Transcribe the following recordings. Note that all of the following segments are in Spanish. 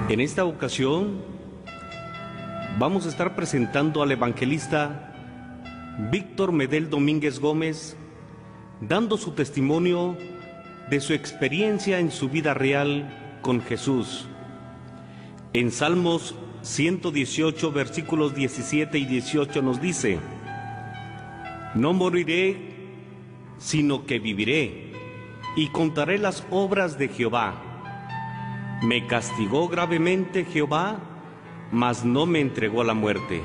En esta ocasión vamos a estar presentando al evangelista Víctor Medel Domínguez Gómez, dando su testimonio de su experiencia en su vida real con Jesús. En Salmos 118, versículos 17 y 18 nos dice: no moriré, sino que viviré, y contaré las obras de Jehová. Me castigó gravemente Jehová, mas no me entregó a la muerte.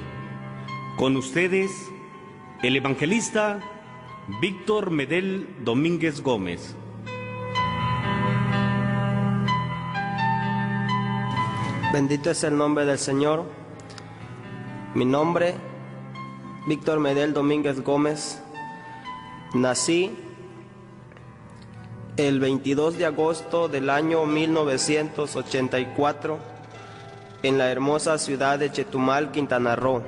Con ustedes, el evangelista Víctor Medel Domínguez Gómez. Bendito es el nombre del Señor. Mi nombre, Víctor Medel Domínguez Gómez. Nací el 22 de agosto del año 1984 en la hermosa ciudad de Chetumal, Quintana Roo.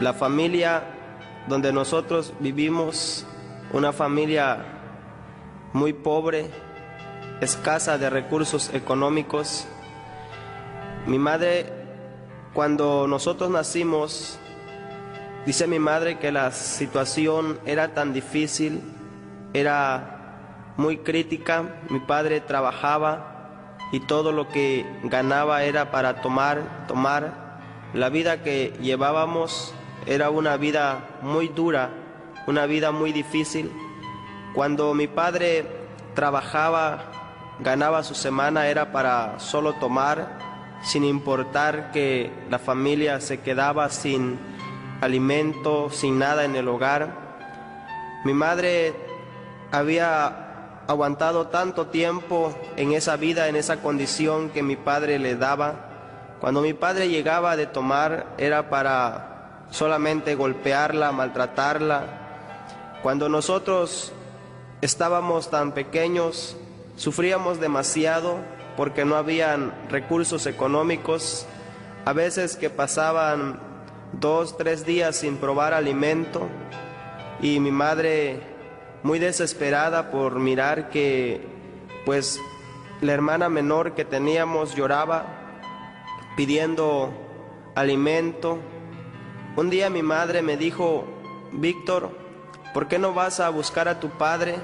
La familia donde nosotros vivimos, una familia muy pobre, escasa de recursos económicos. Mi madre, cuando nosotros nacimos, dice mi madre que la situación era tan difícil, era muy crítica. Mi padre trabajaba y todo lo que ganaba era para tomar. La vida que llevábamos era una vida muy dura, una vida muy difícil. Cuando mi padre trabajaba, ganaba su semana, era para solo tomar, sin importar que la familia se quedaba sin alimento, sin nada en el hogar. Mi madre había aguantado tanto tiempo en esa vida, en esa condición que mi padre le daba. Cuando mi padre llegaba de tomar, era para solamente golpearla, maltratarla. Cuando nosotros estábamos tan pequeños, sufríamos demasiado porque no habían recursos económicos. A veces que pasaban 2, 3 días sin probar alimento, y mi madre, muy desesperada por mirar que pues la hermana menor que teníamos lloraba pidiendo alimento. Un día mi madre me dijo: Víctor, ¿por qué no vas a buscar a tu padre?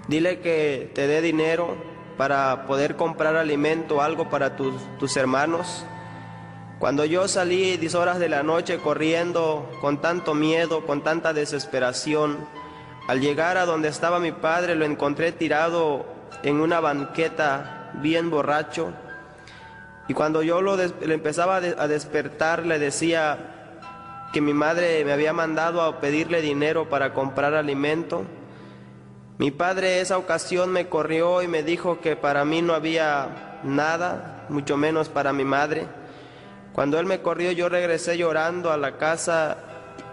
Dile que te dé dinero para poder comprar alimento, algo para tus hermanos. Cuando yo salí 10 horas de la noche corriendo con tanto miedo, con tanta desesperación, al llegar a donde estaba mi padre, lo encontré tirado en una banqueta, bien borracho. Y cuando yo le empezaba a despertar, le decía que mi madre me había mandado a pedirle dinero para comprar alimento. Mi padre esa ocasión me corrió y me dijo que para mí no había nada, mucho menos para mi madre. Cuando él me corrió, yo regresé llorando a la casa,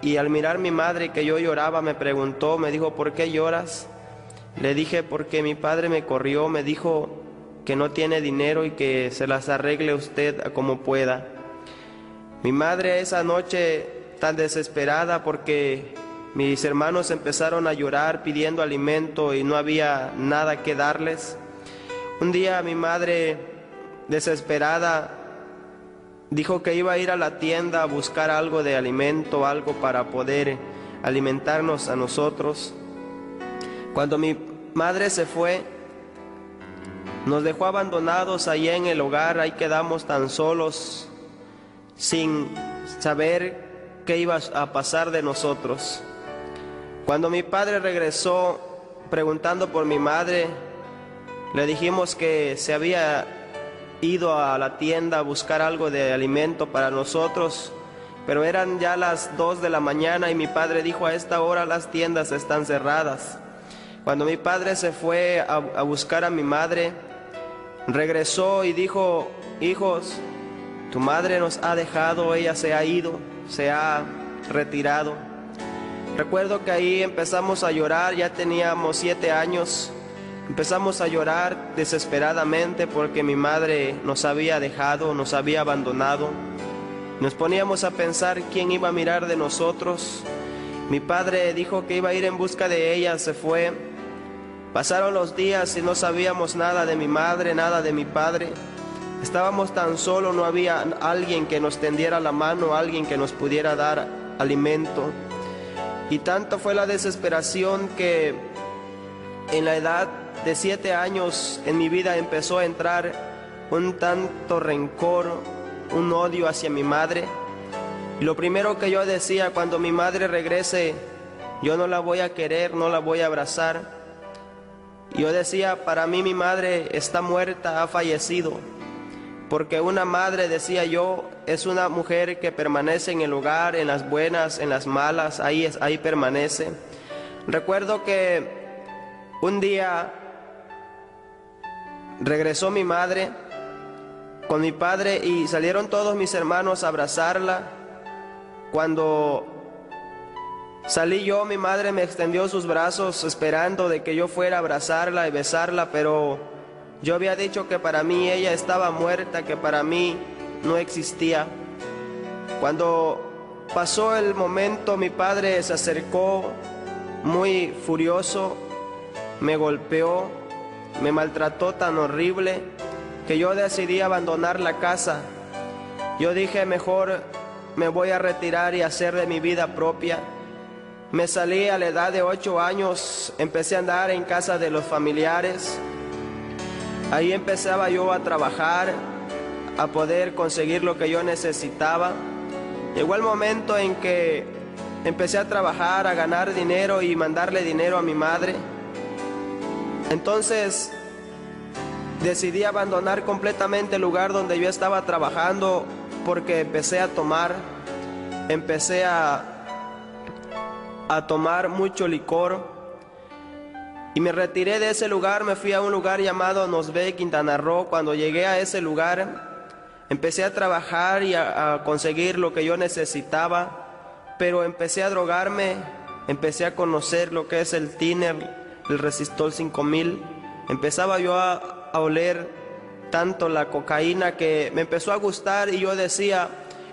y al mirar a mi madre que yo lloraba, me preguntó, me dijo: ¿por qué lloras? Le dije: porque mi padre me corrió, me dijo que no tiene dinero y que se las arregle usted a como pueda. Mi madre esa noche, tan desesperada porque mis hermanos empezaron a llorar pidiendo alimento y no había nada que darles. Un día mi madre, desesperada, dijo que iba a ir a la tienda a buscar algo de alimento, algo para poder alimentarnos a nosotros. Cuando mi madre se fue, nos dejó abandonados allá en el hogar. Ahí quedamos tan solos, sin saber qué iba a pasar de nosotros. Cuando mi padre regresó preguntando por mi madre, le dijimos que se había ido a la tienda a buscar algo de alimento para nosotros, pero eran ya las 2 de la mañana y mi padre dijo: a esta hora las tiendas están cerradas. Cuando mi padre se fue a buscar a mi madre, regresó y dijo: hijos, tu madre nos ha dejado, ella se ha ido, se ha retirado. Recuerdo que ahí empezamos a llorar, ya teníamos 7 años. Empezamos a llorar desesperadamente porque mi madre nos había dejado, nos había abandonado. Nos poníamos a pensar quién iba a mirar de nosotros. Mi padre dijo que iba a ir en busca de ella, se fue. Pasaron los días y no sabíamos nada de mi madre, nada de mi padre. Estábamos tan solos, no había alguien que nos tendiera la mano, alguien que nos pudiera dar alimento. Y tanto fue la desesperación que en la edad de 7 años en mi vida empezó a entrar un tanto rencor, un odio hacia mi madre. Y lo primero que yo decía, cuando mi madre regrese, yo no la voy a querer, no la voy a abrazar. Yo decía, para mí mi madre está muerta, ha fallecido. Porque una madre, decía yo, es una mujer que permanece en el hogar, en las buenas, en las malas, ahí permanece. Recuerdo que un día regresó mi madre con mi padre y salieron todos mis hermanos a abrazarla. Cuando salí yo, mi madre me extendió sus brazos esperando de que yo fuera a abrazarla y besarla, pero yo había dicho que para mí ella estaba muerta, que para mí no existía. Cuando pasó el momento, mi padre se acercó muy furioso, me golpeó, me maltrató tan horrible que yo decidí abandonar la casa. Yo dije, mejor me voy a retirar y hacer de mi vida propia. Me salí a la edad de 8 años, empecé a andar en casa de los familiares. Ahí empezaba yo a trabajar, a poder conseguir lo que yo necesitaba. Llegó el momento en que empecé a trabajar, a ganar dinero y mandarle dinero a mi madre. Entonces decidí abandonar completamente el lugar donde yo estaba trabajando porque empecé a tomar, empecé a tomar mucho licor. Y me retiré de ese lugar, me fui a un lugar llamado Nosvé, Quintana Roo. Cuando llegué a ese lugar, empecé a trabajar y a conseguir lo que yo necesitaba, pero empecé a drogarme, empecé a conocer lo que es el tiner, el Resistol 5000. Empezaba yo a oler tanto la cocaína que me empezó a gustar y yo decía,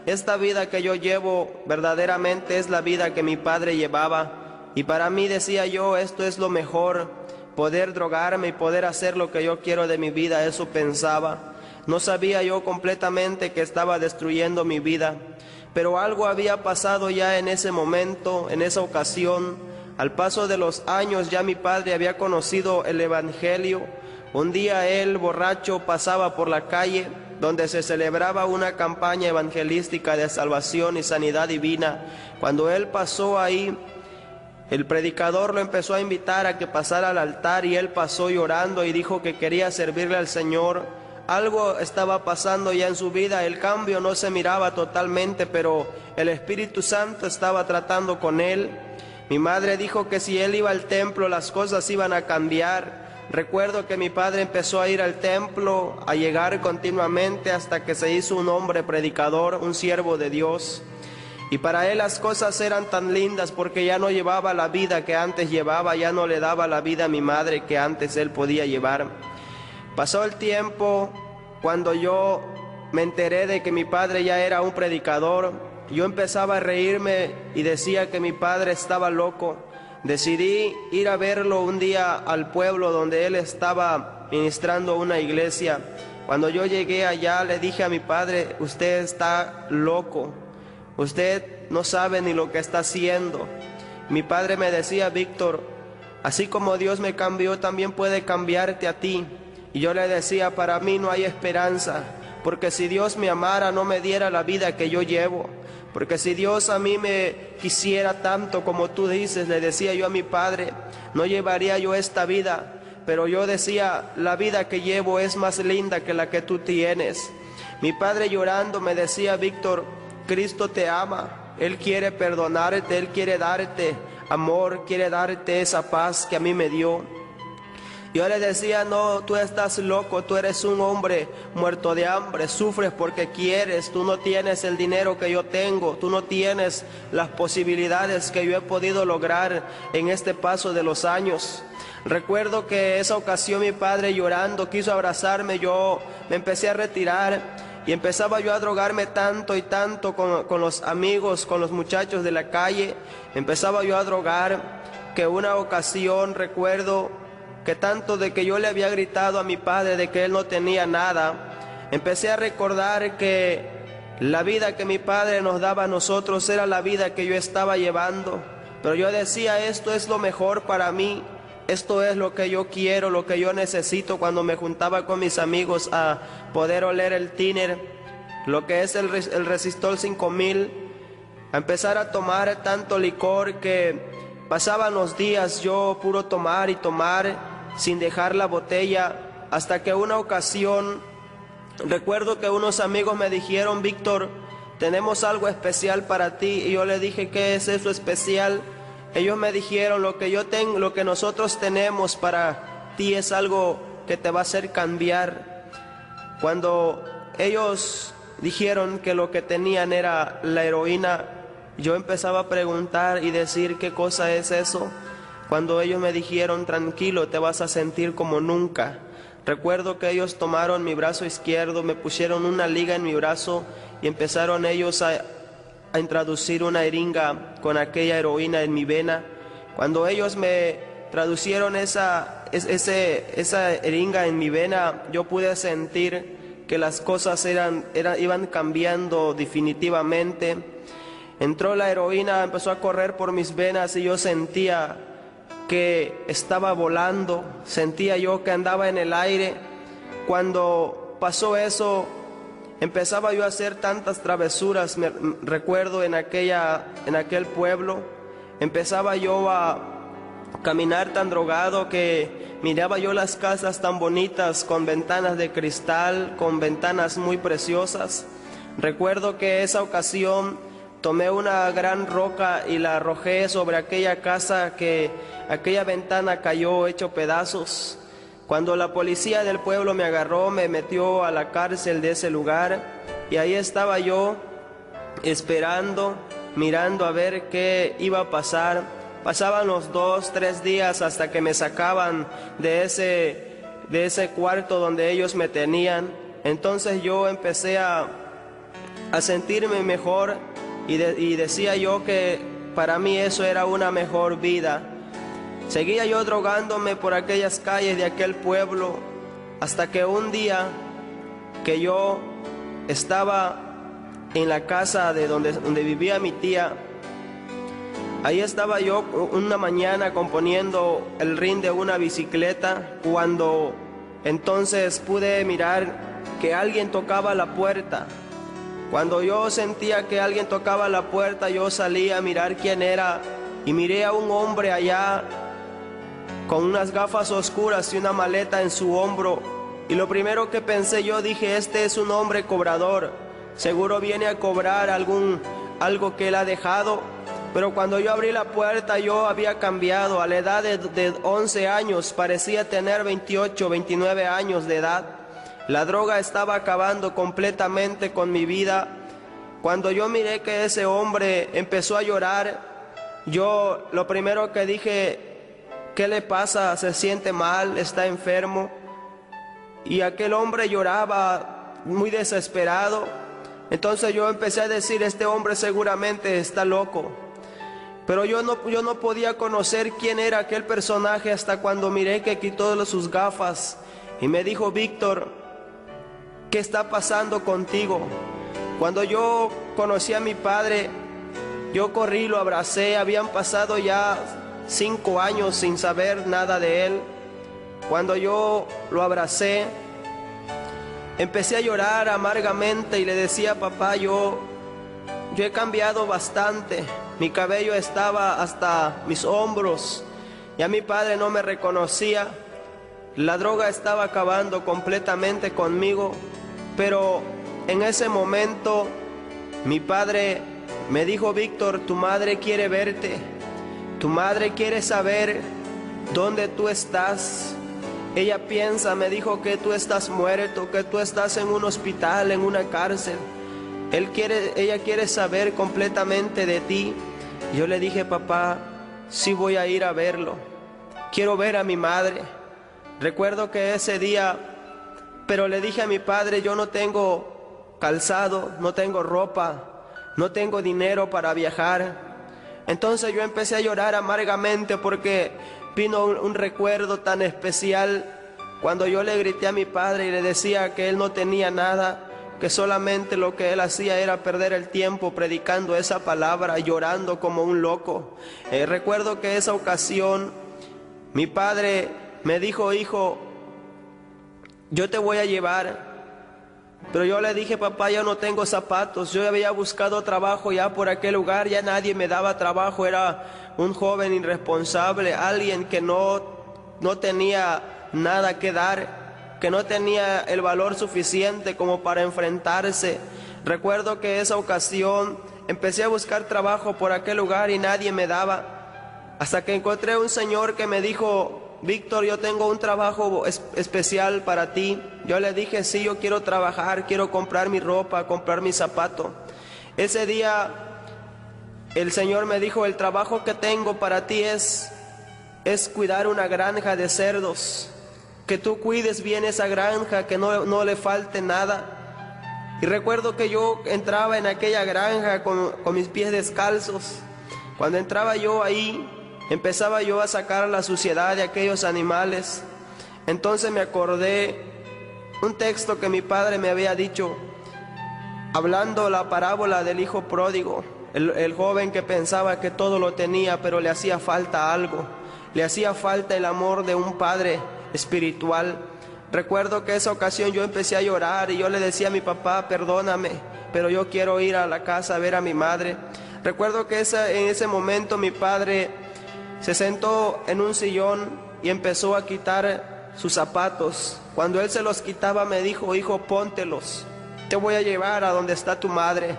esta vida que yo llevo verdaderamente es la vida que mi padre llevaba. Y para mí, decía yo, esto es lo mejor, poder drogarme y poder hacer lo que yo quiero de mi vida, eso pensaba. No sabía yo completamente que estaba destruyendo mi vida, pero algo había pasado ya en ese momento, en esa ocasión. Al paso de los años ya mi padre había conocido el Evangelio. Un día él, borracho, pasaba por la calle donde se celebraba una campaña evangelística de salvación y sanidad divina. Cuando él pasó ahí, el predicador lo empezó a invitar a que pasara al altar y él pasó llorando y dijo que quería servirle al Señor. Algo estaba pasando ya en su vida, el cambio no se miraba totalmente, pero el Espíritu Santo estaba tratando con él. Mi madre dijo que si él iba al templo las cosas iban a cambiar. Recuerdo que mi padre empezó a ir al templo, a llegar continuamente hasta que se hizo un hombre predicador, un siervo de Dios. Y para él las cosas eran tan lindas porque ya no llevaba la vida que antes llevaba, ya no le daba la vida a mi madre que antes él podía llevar. Pasó el tiempo, cuando yo me enteré de que mi padre ya era un predicador, yo empezaba a reírme y decía que mi padre estaba loco. Decidí ir a verlo un día al pueblo donde él estaba ministrando una iglesia. Cuando yo llegué allá le dije a mi padre, usted está loco. Usted no sabe ni lo que está haciendo. Mi padre me decía, Víctor, así como Dios me cambió, también puede cambiarte a ti. Y yo le decía, para mí no hay esperanza, porque si Dios me amara no me diera la vida que yo llevo. Porque si Dios a mí me quisiera tanto como tú dices, le decía yo a mi padre, no llevaría yo esta vida. Pero yo decía, la vida que llevo es más linda que la que tú tienes. Mi padre llorando me decía, Víctor, Cristo te ama, Él quiere perdonarte, Él quiere darte amor, quiere darte esa paz que a mí me dio. Yo le decía, no, tú estás loco, tú eres un hombre muerto de hambre, sufres porque quieres, tú no tienes el dinero que yo tengo, tú no tienes las posibilidades que yo he podido lograr en este paso de los años. Recuerdo que esa ocasión mi padre llorando quiso abrazarme, yo me empecé a retirar. Y empezaba yo a drogarme tanto y tanto con los amigos, con los muchachos de la calle. Empezaba yo a drogar que una ocasión recuerdo que tanto de que yo le había gritado a mi padre de que él no tenía nada, empecé a recordar que la vida que mi padre nos daba a nosotros era la vida que yo estaba llevando. Pero yo decía, esto es lo mejor para mí, esto es lo que yo quiero, lo que yo necesito cuando me juntaba con mis amigos a poder oler el tiner, lo que es el Resistol 5000, a empezar a tomar tanto licor que pasaban los días yo puro tomar y tomar sin dejar la botella, hasta que una ocasión recuerdo que unos amigos me dijeron, Víctor, tenemos algo especial para ti. Y yo le dije, ¿qué es eso especial? Ellos me dijeron, lo que nosotros tenemos para ti es algo que te va a hacer cambiar. Cuando ellos dijeron que lo que tenían era la heroína, yo empezaba a preguntar y decir, ¿qué cosa es eso? Cuando ellos me dijeron, tranquilo, te vas a sentir como nunca. Recuerdo que ellos tomaron mi brazo izquierdo, me pusieron una liga en mi brazo y empezaron ellos a introducir una jeringa con aquella heroína en mi vena. Cuando ellos me traducieron esa jeringa en mi vena, yo pude sentir que las cosas iban cambiando definitivamente. Entró la heroína, empezó a correr por mis venas y yo sentía que estaba volando, sentía yo que andaba en el aire. Cuando pasó eso, empezaba yo a hacer tantas travesuras. Recuerdo en aquel pueblo, empezaba yo a caminar tan drogado que miraba yo las casas tan bonitas con ventanas de cristal, con ventanas muy preciosas. Recuerdo que esa ocasión tomé una gran roca y la arrojé sobre aquella casa, que aquella ventana cayó hecho pedazos. Cuando la policía del pueblo me agarró, me metió a la cárcel de ese lugar y ahí estaba yo esperando, mirando a ver qué iba a pasar. Pasaban los 2, 3 días hasta que me sacaban de ese cuarto donde ellos me tenían. Entonces yo empecé a sentirme mejor y decía yo que para mí eso era una mejor vida. Seguía yo drogándome por aquellas calles de aquel pueblo, hasta que un día que yo estaba en la casa de donde vivía mi tía, ahí estaba yo una mañana componiendo el rin de una bicicleta, cuando entonces pude mirar que alguien tocaba la puerta. Cuando yo sentía que alguien tocaba la puerta, yo salí a mirar quién era y miré a un hombre allá con unas gafas oscuras y una maleta en su hombro. Y lo primero que pensé, yo dije, este es un hombre cobrador, seguro viene a cobrar algo que él ha dejado. Pero cuando yo abrí la puerta, yo había cambiado. A la edad de 11 años, parecía tener 28, 29 años de edad. La droga estaba acabando completamente con mi vida. Cuando yo miré que ese hombre empezó a llorar, yo lo primero que dije, ¿qué le pasa? ¿Se siente mal? ¿Está enfermo? Y aquel hombre lloraba muy desesperado. Entonces yo empecé a decir, este hombre seguramente está loco. Pero yo no podía conocer quién era aquel personaje hasta cuando miré que quitó sus gafas y me dijo, Víctor, ¿qué está pasando contigo? Cuando yo conocí a mi padre, yo corrí, lo abracé. Habían pasado ya 5 años sin saber nada de él. Cuando yo lo abracé, empecé a llorar amargamente y le decía, papá, yo he cambiado bastante. Mi cabello estaba hasta mis hombros. Ya mi padre no me reconocía. La droga estaba acabando completamente conmigo. Pero en ese momento mi padre me dijo, Víctor, tu madre quiere verte. Tu madre quiere saber dónde tú estás. Ella piensa, me dijo, que tú estás muerto, que tú estás en un hospital, en una cárcel. Ella quiere saber completamente de ti. Yo le dije, papá, sí voy a ir a verlo. Quiero ver a mi madre. Recuerdo que ese día, pero le dije a mi padre, yo no tengo calzado, no tengo ropa, no tengo dinero para viajar. Entonces yo empecé a llorar amargamente porque vino un recuerdo tan especial cuando yo le grité a mi padre y le decía que él no tenía nada, que solamente lo que él hacía era perder el tiempo predicando esa palabra, llorando como un loco. Recuerdo que esa ocasión mi padre me dijo: hijo, yo te voy a llevar. Pero yo le dije: papá, yo no tengo zapatos. Yo había buscado trabajo ya por aquel lugar, ya nadie me daba trabajo. Era un joven irresponsable, alguien que no tenía nada que dar, que no tenía el valor suficiente como para enfrentarse. Recuerdo que esa ocasión empecé a buscar trabajo por aquel lugar y nadie me daba, hasta que encontré un señor que me dijo: Víctor, yo tengo un trabajo especial para ti. Yo le dije: sí, yo quiero trabajar, quiero comprar mi ropa, comprar mi zapato. Ese día el Señor me dijo: el trabajo que tengo para ti es cuidar una granja de cerdos, que tú cuides bien esa granja, que no le falte nada. Y recuerdo que yo entraba en aquella granja con mis pies descalzos. Cuando entraba yo ahí, empezaba yo a sacar la suciedad de aquellos animales. Entonces me acordé un texto que mi padre me había dicho, hablando la parábola del hijo pródigo, el joven que pensaba que todo lo tenía, pero le hacía falta algo, le hacía falta el amor de un padre espiritual. Recuerdo que esa ocasión yo empecé a llorar y yo le decía a mi papá: perdóname, pero yo quiero ir a la casa a ver a mi madre. Recuerdo que en ese momento mi padre se sentó en un sillón y empezó a quitar sus zapatos. Cuando él se los quitaba me dijo: hijo, póntelos, te voy a llevar a donde está tu madre.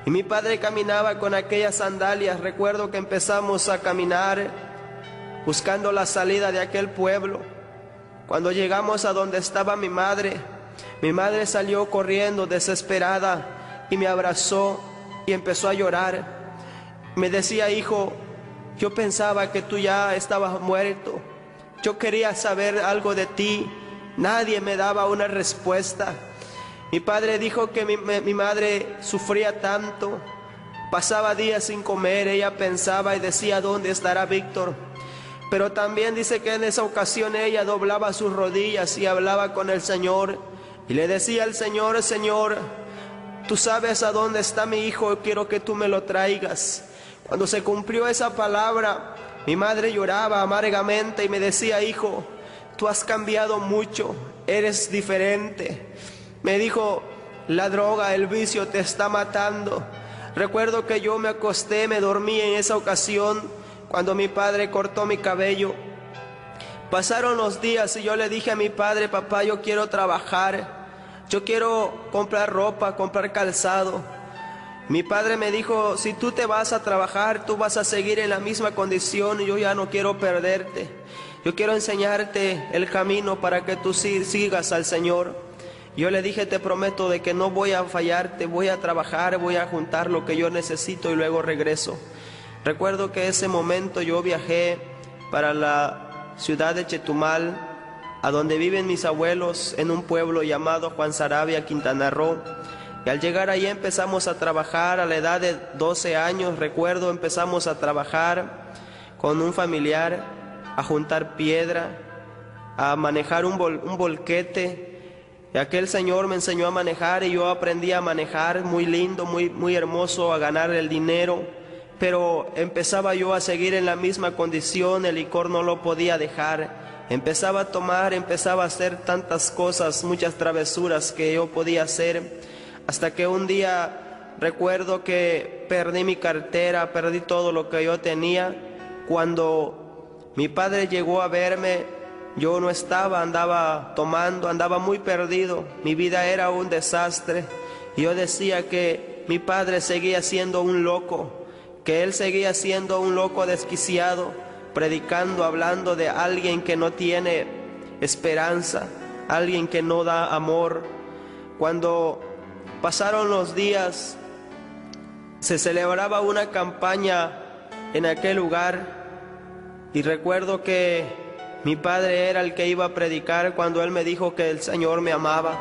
Y mi padre caminaba con aquellas sandalias. Recuerdo que empezamos a caminar buscando la salida de aquel pueblo. Cuando llegamos a donde estaba mi madre salió corriendo desesperada y me abrazó y empezó a llorar. Me decía: hijo, yo pensaba que tú ya estabas muerto. Yo quería saber algo de ti. Nadie me daba una respuesta. Mi padre dijo que mi madre sufría tanto. Pasaba días sin comer. Ella pensaba y decía: ¿dónde estará Víctor? Pero también dice que en esa ocasión ella doblaba sus rodillas y hablaba con el Señor. Y le decía al Señor: Señor, tú sabes a dónde está mi hijo, quiero que tú me lo traigas. Cuando se cumplió esa palabra, mi madre lloraba amargamente y me decía: hijo, tú has cambiado mucho, eres diferente. Me dijo: la droga, el vicio te está matando. Recuerdo que yo me acosté, me dormí en esa ocasión cuando mi padre cortó mi cabello. Pasaron los días y yo le dije a mi padre: papá, yo quiero trabajar, yo quiero comprar ropa, comprar calzado. Mi padre me dijo: si tú te vas a trabajar, tú vas a seguir en la misma condición y yo ya no quiero perderte. Yo quiero enseñarte el camino para que tú sigas al Señor. Yo le dije: te prometo de que no voy a fallarte, voy a trabajar, voy a juntar lo que yo necesito y luego regreso. Recuerdo que ese momento yo viajé para la ciudad de Chetumal, a donde viven mis abuelos, en un pueblo llamado Juan Saravia, Quintana Roo. Y al llegar ahí empezamos a trabajar a la edad de 12 años. Recuerdo, empezamos a trabajar con un familiar, a juntar piedra, a manejar un volquete. Y aquel señor me enseñó a manejar y yo aprendí a manejar, muy lindo, muy hermoso, a ganar el dinero. Pero empezaba yo a seguir en la misma condición, el licor no lo podía dejar. Empezaba a tomar, empezaba a hacer tantas cosas, muchas travesuras que yo podía hacer. Hasta que un día recuerdo que perdí mi cartera, perdí todo lo que yo tenía. Cuando mi padre llegó a verme, yo no estaba, andaba tomando, andaba muy perdido. Mi vida era un desastre. Y yo decía que mi padre seguía siendo un loco, que él seguía siendo un loco desquiciado, predicando, hablando de alguien que no tiene esperanza, alguien que no da amor. Cuando pasaron los días, se celebraba una campaña en aquel lugar y recuerdo que mi padre era el que iba a predicar cuando él me dijo que el Señor me amaba.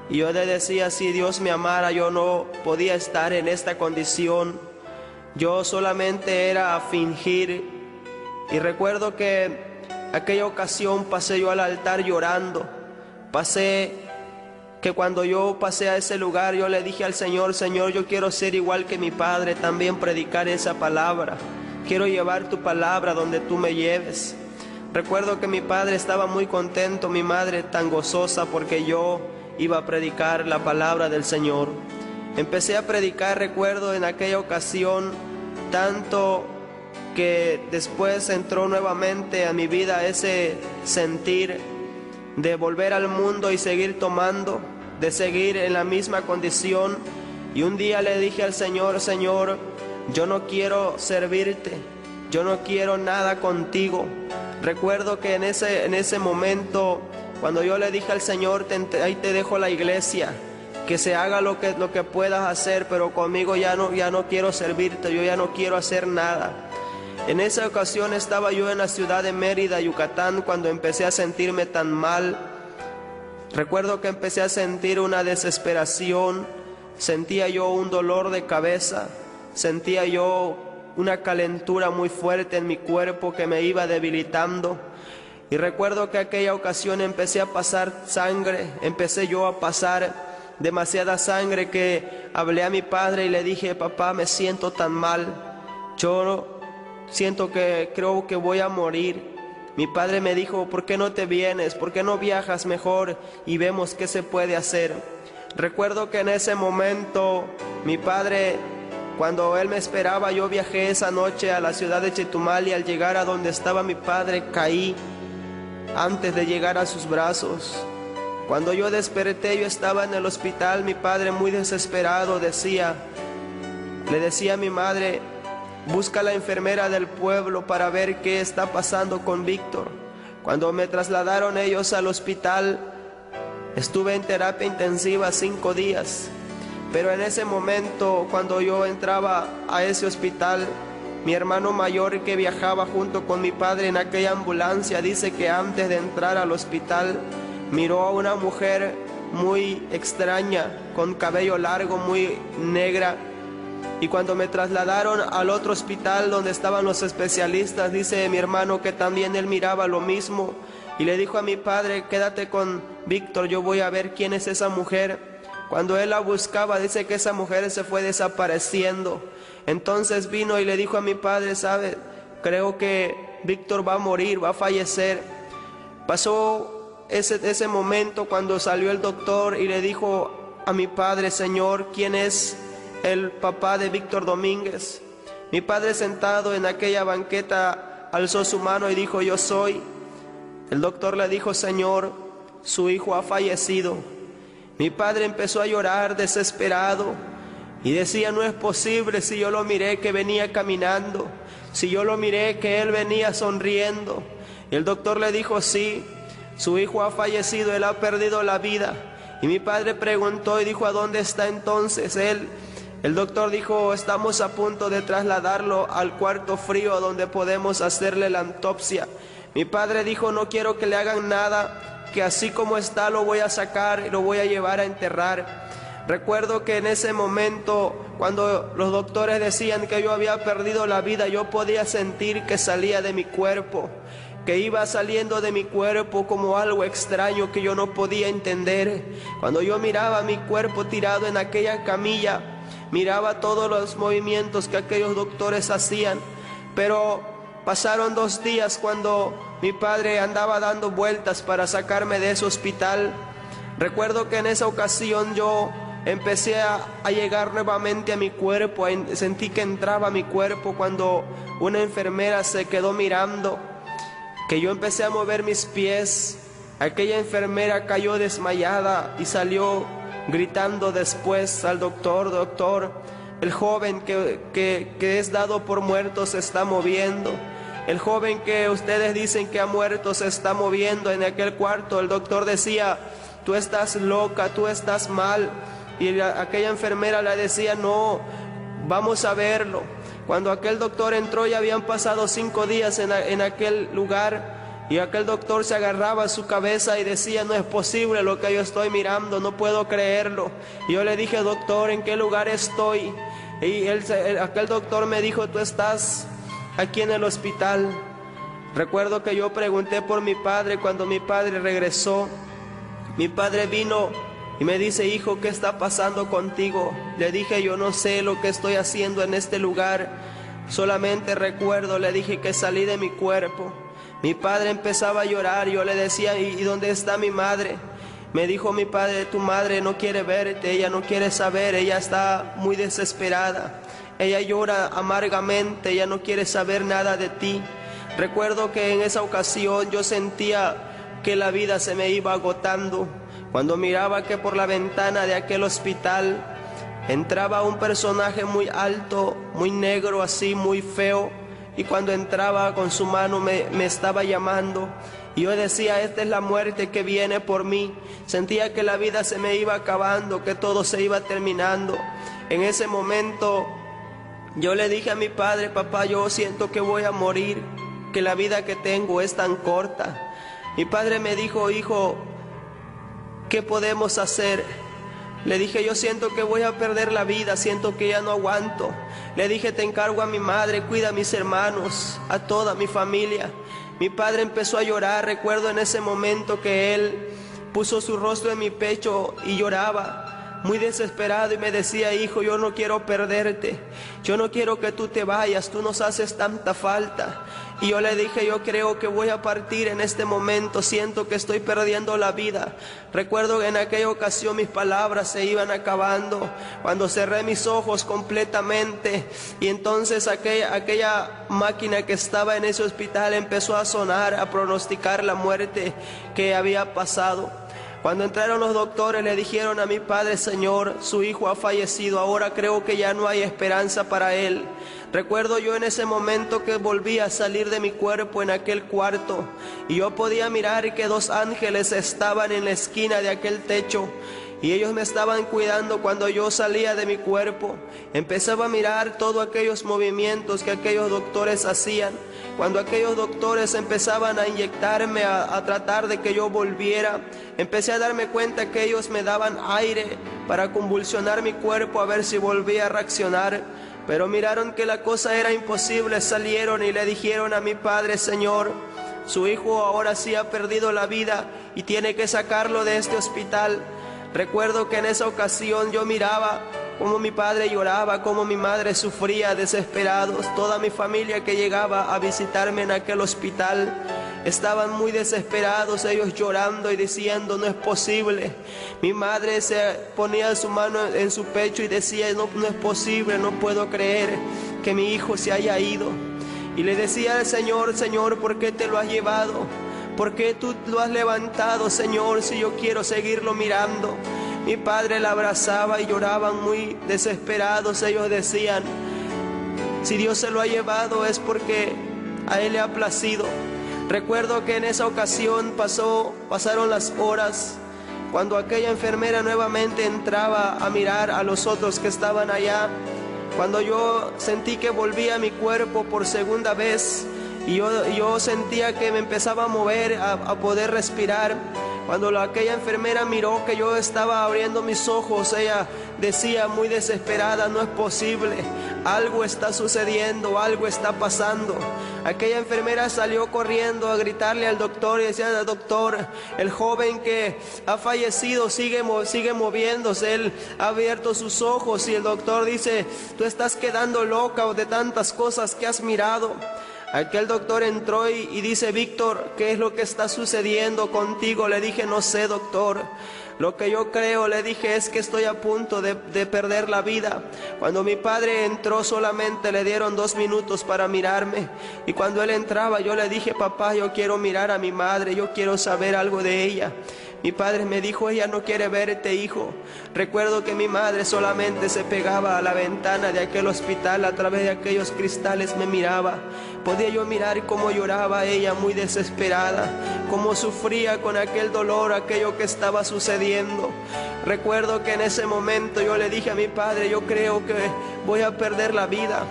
Y yo le decía: si Dios me amara, yo no podía estar en esta condición. Yo solamente era a fingir. Y recuerdo que aquella ocasión pasé yo al altar llorando. Pasé que cuando yo pasé a ese lugar, yo le dije al Señor: Señor, yo quiero ser igual que mi Padre, también predicar esa palabra. Quiero llevar tu palabra donde tú me lleves. Recuerdo que mi padre estaba muy contento, mi madre tan gozosa porque yo iba a predicar la palabra del Señor. Empecé a predicar, recuerdo en aquella ocasión, tanto que después entró nuevamente a mi vida ese sentir de volver al mundo y seguir tomando, de seguir en la misma condición. Y un día le dije al Señor: Señor, yo no quiero servirte, yo no quiero nada contigo. Recuerdo que en ese momento, cuando yo le dije al Señor: ahí te dejo la iglesia, que se haga lo que puedas hacer, pero conmigo ya no quiero servirte, yo ya no quiero hacer nada. En esa ocasión estaba yo en la ciudad de Mérida, Yucatán, cuando empecé a sentirme tan mal. Recuerdo que empecé a sentir una desesperación, sentía yo un dolor de cabeza, sentía yo una calentura muy fuerte en mi cuerpo que me iba debilitando. Y recuerdo que aquella ocasión empecé a pasar sangre, empecé yo a pasar demasiada sangre, que hablé a mi padre y le dije: papá, me siento tan mal, yo siento que creo que voy a morir. Mi padre me dijo: ¿por qué no te vienes? ¿Por qué no viajas mejor y vemos qué se puede hacer? Recuerdo que en ese momento mi padre, cuando él me esperaba, yo viajé esa noche a la ciudad de Chetumal, y al llegar a donde estaba mi padre caí antes de llegar a sus brazos. Cuando yo desperté, yo estaba en el hospital. Mi padre, muy desesperado, le decía a mi madre: busca a la enfermera del pueblo para ver qué está pasando con Víctor. Cuando me trasladaron ellos al hospital, estuve en terapia intensiva 5 días. Pero en ese momento, cuando yo entraba a ese hospital, mi hermano mayor, que viajaba junto con mi padre en aquella ambulancia, dice que antes de entrar al hospital miró a una mujer muy extraña, con cabello largo, muy negra. Y cuando me trasladaron al otro hospital donde estaban los especialistas, dice mi hermano que también él miraba lo mismo, y le dijo a mi padre: quédate con Víctor, yo voy a ver quién es esa mujer. Cuando él la buscaba, dice que esa mujer se fue desapareciendo. Entonces vino y le dijo a mi padre: ¿sabe? Creo que Víctor va a morir, va a fallecer. Pasó ese momento cuando salió el doctor y le dijo a mi padre: Señor, ¿quién es el papá de Víctor Domínguez? Mi padre, sentado en aquella banqueta, alzó su mano y dijo: yo soy. El doctor le dijo: Señor, su hijo ha fallecido. Mi padre empezó a llorar desesperado y decía: no es posible, si yo lo miré que venía caminando, si yo lo miré que él venía sonriendo. Y el doctor le dijo: sí, su hijo ha fallecido, él ha perdido la vida. Y mi padre preguntó y dijo: ¿a dónde está entonces él? El doctor dijo: estamos a punto de trasladarlo al cuarto frío donde podemos hacerle la autopsia. Mi padre dijo: no quiero que le hagan nada, que así como está lo voy a sacar y lo voy a llevar a enterrar. Recuerdo que en ese momento, cuando los doctores decían que yo había perdido la vida, yo podía sentir que salía de mi cuerpo, que iba saliendo de mi cuerpo como algo extraño que yo no podía entender. Cuando yo miraba mi cuerpo tirado en aquella camilla, miraba todos los movimientos que aquellos doctores hacían, pero pasaron 2 días cuando mi padre andaba dando vueltas para sacarme de ese hospital. Recuerdo que en esa ocasión yo empecé a llegar nuevamente a mi cuerpo, sentí que entraba a mi cuerpo cuando una enfermera se quedó mirando, que yo empecé a mover mis pies. Aquella enfermera cayó desmayada y salió gritando después al doctor: doctor, el joven que es dado por muerto se está moviendo. El joven que ustedes dicen que ha muerto se está moviendo en aquel cuarto. El doctor decía: tú estás loca, tú estás mal. Y aquella enfermera le decía: no, vamos a verlo. Cuando aquel doctor entró, ya habían pasado 5 días en aquel lugar, y aquel doctor se agarraba a su cabeza y decía: no es posible lo que yo estoy mirando, no puedo creerlo. Y yo le dije: doctor, ¿en qué lugar estoy? Y aquel doctor me dijo: tú estás aquí en el hospital. Recuerdo que yo pregunté por mi padre. Cuando mi padre regresó, mi padre vino y me dice: hijo, ¿qué está pasando contigo? Le dije: yo no sé lo que estoy haciendo en este lugar, solamente recuerdo, le dije, que salí de mi cuerpo. Mi padre empezaba a llorar. Yo le decía: ¿y dónde está mi madre? Me dijo mi padre: tu madre no quiere verte, ella no quiere saber, ella está muy desesperada, ella llora amargamente, ella no quiere saber nada de ti. Recuerdo que en esa ocasión yo sentía que la vida se me iba agotando, cuando miraba que por la ventana de aquel hospital entraba un personaje muy alto, muy negro, así muy feo, y cuando entraba con su mano me estaba llamando. Y yo decía: esta es la muerte que viene por mí. Sentía que la vida se me iba acabando, que todo se iba terminando. En ese momento yo le dije a mi padre: papá, yo siento que voy a morir, que la vida que tengo es tan corta. Mi padre me dijo: hijo, ¿qué podemos hacer? Le dije: yo siento que voy a perder la vida, siento que ya no aguanto. Le dije: te encargo a mi madre, cuida a mis hermanos, a toda mi familia. Mi padre empezó a llorar. Recuerdo en ese momento que él puso su rostro en mi pecho y lloraba, muy desesperado, y me decía: hijo, yo no quiero perderte, yo no quiero que tú te vayas, tú nos haces tanta falta. Y yo le dije: yo creo que voy a partir en este momento, siento que estoy perdiendo la vida. Recuerdo que en aquella ocasión mis palabras se iban acabando, cuando cerré mis ojos completamente, y entonces aquella máquina que estaba en ese hospital empezó a sonar, a pronosticar la muerte que había pasado. Cuando entraron los doctores, le dijeron a mi padre: Señor, su hijo ha fallecido, ahora creo que ya no hay esperanza para él. Recuerdo yo en ese momento que volví a salir de mi cuerpo en aquel cuarto, y yo podía mirar que 2 ángeles estaban en la esquina de aquel techo, y ellos me estaban cuidando cuando yo salía de mi cuerpo. Empezaba a mirar todos aquellos movimientos que aquellos doctores hacían. Cuando aquellos doctores empezaban a inyectarme, a tratar de que yo volviera, empecé a darme cuenta que ellos me daban aire para convulsionar mi cuerpo a ver si volvía a reaccionar. Pero miraron que la cosa era imposible, salieron y le dijeron a mi padre: Señor, su hijo ahora sí ha perdido la vida y tiene que sacarlo de este hospital. Recuerdo que en esa ocasión yo miraba cómo mi padre lloraba, cómo mi madre sufría desesperados. Toda mi familia que llegaba a visitarme en aquel hospital estaban muy desesperados, ellos llorando y diciendo: no es posible. Mi madre se ponía su mano en su pecho y decía: no es posible, no puedo creer que mi hijo se haya ido. Y le decía al Señor: Señor, ¿por qué te lo has llevado? ¿Por qué tú lo has levantado, Señor, si yo quiero seguirlo mirando? Mi padre la abrazaba y lloraban muy desesperados. Ellos decían: si Dios se lo ha llevado es porque a Él le ha placido. Recuerdo que en esa ocasión pasaron las horas, cuando aquella enfermera nuevamente entraba a mirar a los otros que estaban allá. Cuando yo sentí que volvía a mi cuerpo por segunda vez, y yo sentía que me empezaba a mover, a poder respirar. Cuando aquella enfermera miró que yo estaba abriendo mis ojos, ella decía muy desesperada: no es posible, algo está sucediendo, algo está pasando. Aquella enfermera salió corriendo a gritarle al doctor y decía: doctor, el joven que ha fallecido sigue moviéndose, él ha abierto sus ojos. Y el doctor dice: tú estás quedando loca de tantas cosas que has mirado. Aquel doctor entró y dice: Víctor, ¿qué es lo que está sucediendo contigo? Le dije: no sé, doctor. Lo que yo creo, le dije, es que estoy a punto de perder la vida. Cuando mi padre entró, solamente le dieron 2 minutos para mirarme. Y cuando él entraba, yo le dije: papá, yo quiero mirar a mi madre, yo quiero saber algo de ella. Mi padre me dijo: ella no quiere verte, hijo. Recuerdo que mi madre solamente se pegaba a la ventana de aquel hospital, a través de aquellos cristales me miraba. Podía yo mirar cómo lloraba ella muy desesperada, cómo sufría con aquel dolor, aquello que estaba sucediendo. Recuerdo que en ese momento yo le dije a mi padre: yo creo que voy a perder la vida.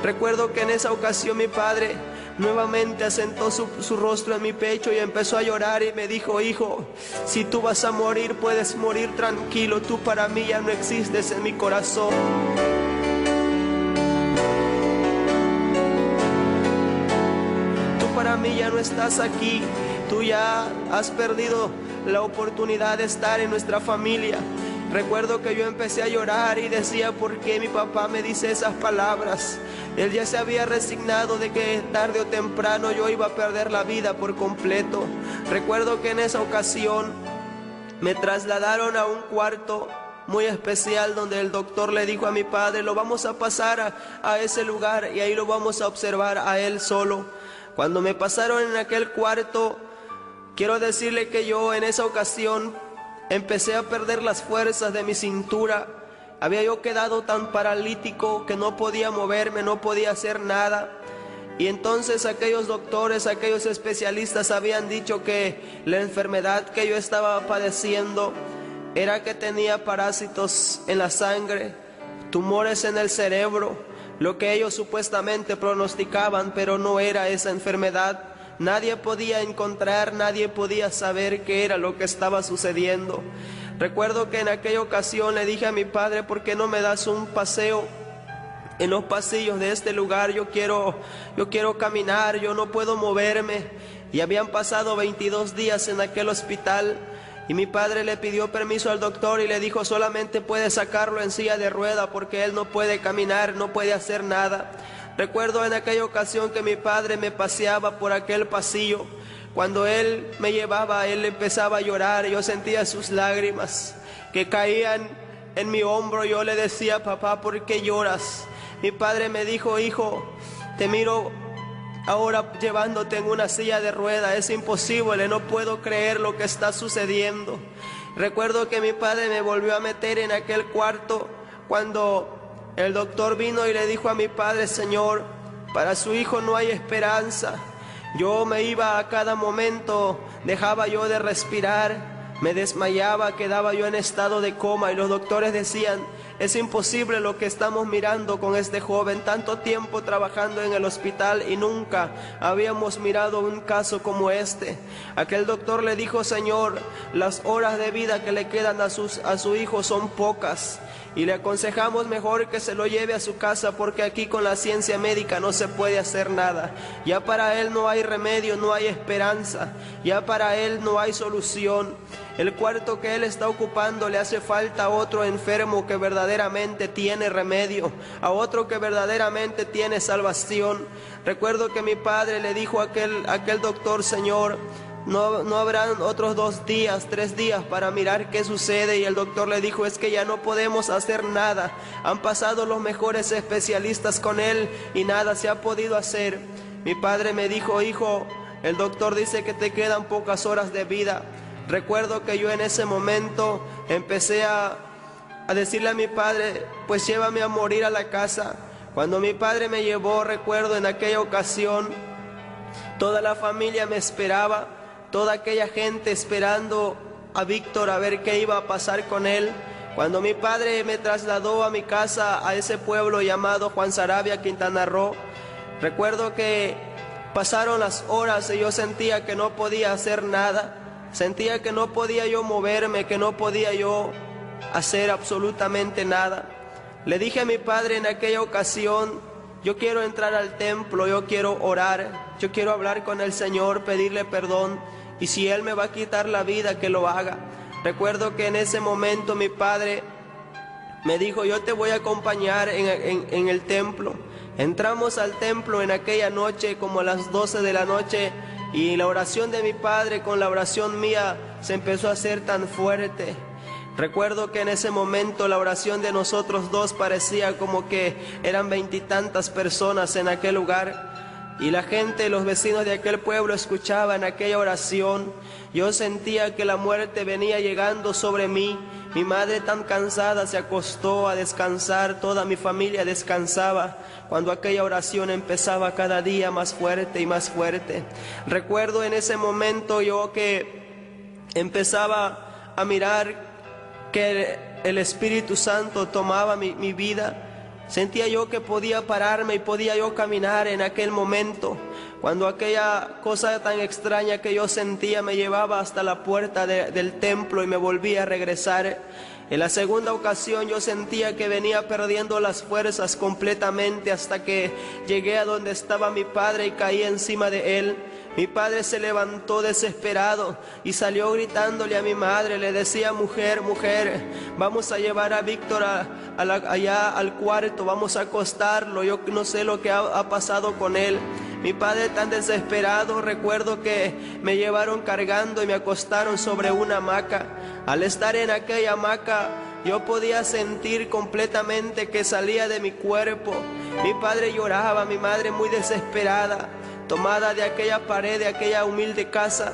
Recuerdo que en esa ocasión mi padre nuevamente asentó su rostro en mi pecho y empezó a llorar y me dijo: hijo, si tú vas a morir, puedes morir tranquilo, tú para mí ya no existes en mi corazón. Tú para mí ya no estás aquí. Tú ya has perdido la oportunidad de estar en nuestra familia. Recuerdo que yo empecé a llorar y decía, ¿por qué mi papá me dice esas palabras? Él ya se había resignado de que tarde o temprano yo iba a perder la vida por completo. Recuerdo que en esa ocasión me trasladaron a un cuarto muy especial donde el doctor le dijo a mi padre, lo vamos a pasar a ese lugar y ahí lo vamos a observar a él solo. Cuando me pasaron en aquel cuarto, quiero decirle que yo en esa ocasión empecé a perder las fuerzas de mi cintura. Había yo quedado tan paralítico que no podía moverme, no podía hacer nada. Y entonces aquellos doctores, aquellos especialistas habían dicho que la enfermedad que yo estaba padeciendo era que tenía parásitos en la sangre, tumores en el cerebro, lo que ellos supuestamente pronosticaban, pero no era esa enfermedad. Nadie podía encontrar, nadie podía saber qué era lo que estaba sucediendo. Recuerdo que en aquella ocasión le dije a mi padre, ¿por qué no me das un paseo en los pasillos de este lugar? Yo quiero caminar, yo no puedo moverme. Y habían pasado 22 días en aquel hospital. Y mi padre le pidió permiso al doctor y le dijo, solamente puede sacarlo en silla de rueda porque él no puede caminar, no puede hacer nada. Recuerdo en aquella ocasión que mi padre me paseaba por aquel pasillo. Cuando él me llevaba, él empezaba a llorar. Yo sentía sus lágrimas que caían en mi hombro. Yo le decía, papá, ¿por qué lloras? Mi padre me dijo, hijo, te miro ahora llevándote en una silla de rueda, es imposible, no puedo creer lo que está sucediendo. Recuerdo que mi padre me volvió a meter en aquel cuarto cuando el doctor vino y le dijo a mi padre, Señor, para su hijo no hay esperanza. Yo me iba a cada momento, dejaba yo de respirar, me desmayaba, quedaba yo en estado de coma y los doctores decían, es imposible lo que estamos mirando con este joven, tanto tiempo trabajando en el hospital y nunca habíamos mirado un caso como este. Aquel doctor le dijo, Señor, las horas de vida que le quedan a su hijo son pocas y le aconsejamos mejor que se lo lleve a su casa porque aquí con la ciencia médica no se puede hacer nada. Ya para él no hay remedio, no hay esperanza, ya para él no hay solución. El cuarto que él está ocupando le hace falta a otro enfermo que verdaderamente tiene remedio, a otro que verdaderamente tiene salvación. Recuerdo que mi padre le dijo a aquel doctor, Señor, no habrán otros 2 días, 3 días para mirar qué sucede. Y el doctor le dijo, es que ya no podemos hacer nada. Han pasado los mejores especialistas con él y nada se ha podido hacer. Mi padre me dijo, hijo, el doctor dice que te quedan pocas horas de vida. Recuerdo que yo en ese momento empecé a decirle a mi padre, pues llévame a morir a la casa. Cuando mi padre me llevó, recuerdo en aquella ocasión, toda la familia me esperaba, toda aquella gente esperando a Víctor a ver qué iba a pasar con él. Cuando mi padre me trasladó a mi casa, a ese pueblo llamado Juan Sarabia, Quintana Roo, recuerdo que pasaron las horas y yo sentía que no podía hacer nada. Sentía que no podía yo moverme, que no podía yo hacer absolutamente nada. Le dije a mi padre en aquella ocasión, yo quiero entrar al templo, yo quiero orar, yo quiero hablar con el Señor, pedirle perdón, y si Él me va a quitar la vida, que lo haga. Recuerdo que en ese momento mi padre me dijo, yo te voy a acompañar en el templo. Entramos al templo en aquella noche, como a las 12 de la noche, y la oración de mi padre con la oración mía se empezó a hacer tan fuerte. Recuerdo que en ese momento la oración de nosotros dos parecía como que eran 20 y tantas personas en aquel lugar. Y la gente, los vecinos de aquel pueblo escuchaban aquella oración. Yo sentía que la muerte venía llegando sobre mí. Mi madre tan cansada se acostó a descansar, toda mi familia descansaba cuando aquella oración empezaba cada día más fuerte y más fuerte. Recuerdo en ese momento yo que empezaba a mirar que el Espíritu Santo tomaba mi vida. Sentía yo que podía pararme y podía yo caminar en aquel momento, cuando aquella cosa tan extraña que yo sentía me llevaba hasta la puerta del templo y me volvía a regresar. En la segunda ocasión yo sentía que venía perdiendo las fuerzas completamente hasta que llegué a donde estaba mi padre y caí encima de él. Mi padre se levantó desesperado y salió gritándole a mi madre. Le decía: mujer, mujer, vamos a llevar a Víctor allá al cuarto, vamos a acostarlo, yo no sé lo que ha pasado con él. Mi padre tan desesperado, recuerdo que me llevaron cargando y me acostaron sobre una hamaca. Al estar en aquella hamaca, yo podía sentir completamente que salía de mi cuerpo. Mi padre lloraba, mi madre muy desesperada, tomada de aquella pared, de aquella humilde casa,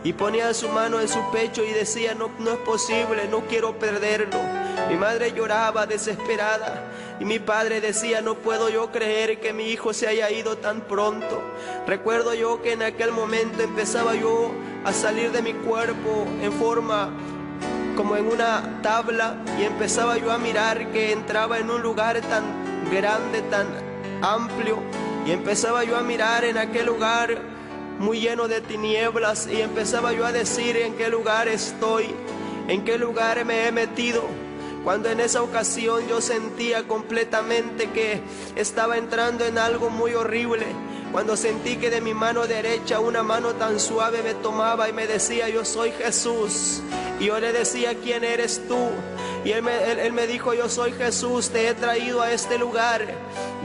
y ponía su mano en su pecho y decía: no es posible, no quiero perderlo. Mi madre lloraba desesperada y mi padre decía: no puedo yo creer que mi hijo se haya ido tan pronto. Recuerdo yo que en aquel momento empezaba yo a salir de mi cuerpo en forma como en una tabla, y empezaba yo a mirar que entraba en un lugar tan grande, tan amplio, y empezaba yo a mirar en aquel lugar muy lleno de tinieblas, y empezaba yo a decir: ¿en qué lugar estoy? ¿En qué lugar me he metido? Cuando en esa ocasión yo sentía completamente que estaba entrando en algo muy horrible. Cuando sentí que de mi mano derecha una mano tan suave me tomaba y me decía: yo soy Jesús. Y yo le decía: ¿quién eres tú? Y él me dijo: yo soy Jesús, te he traído a este lugar.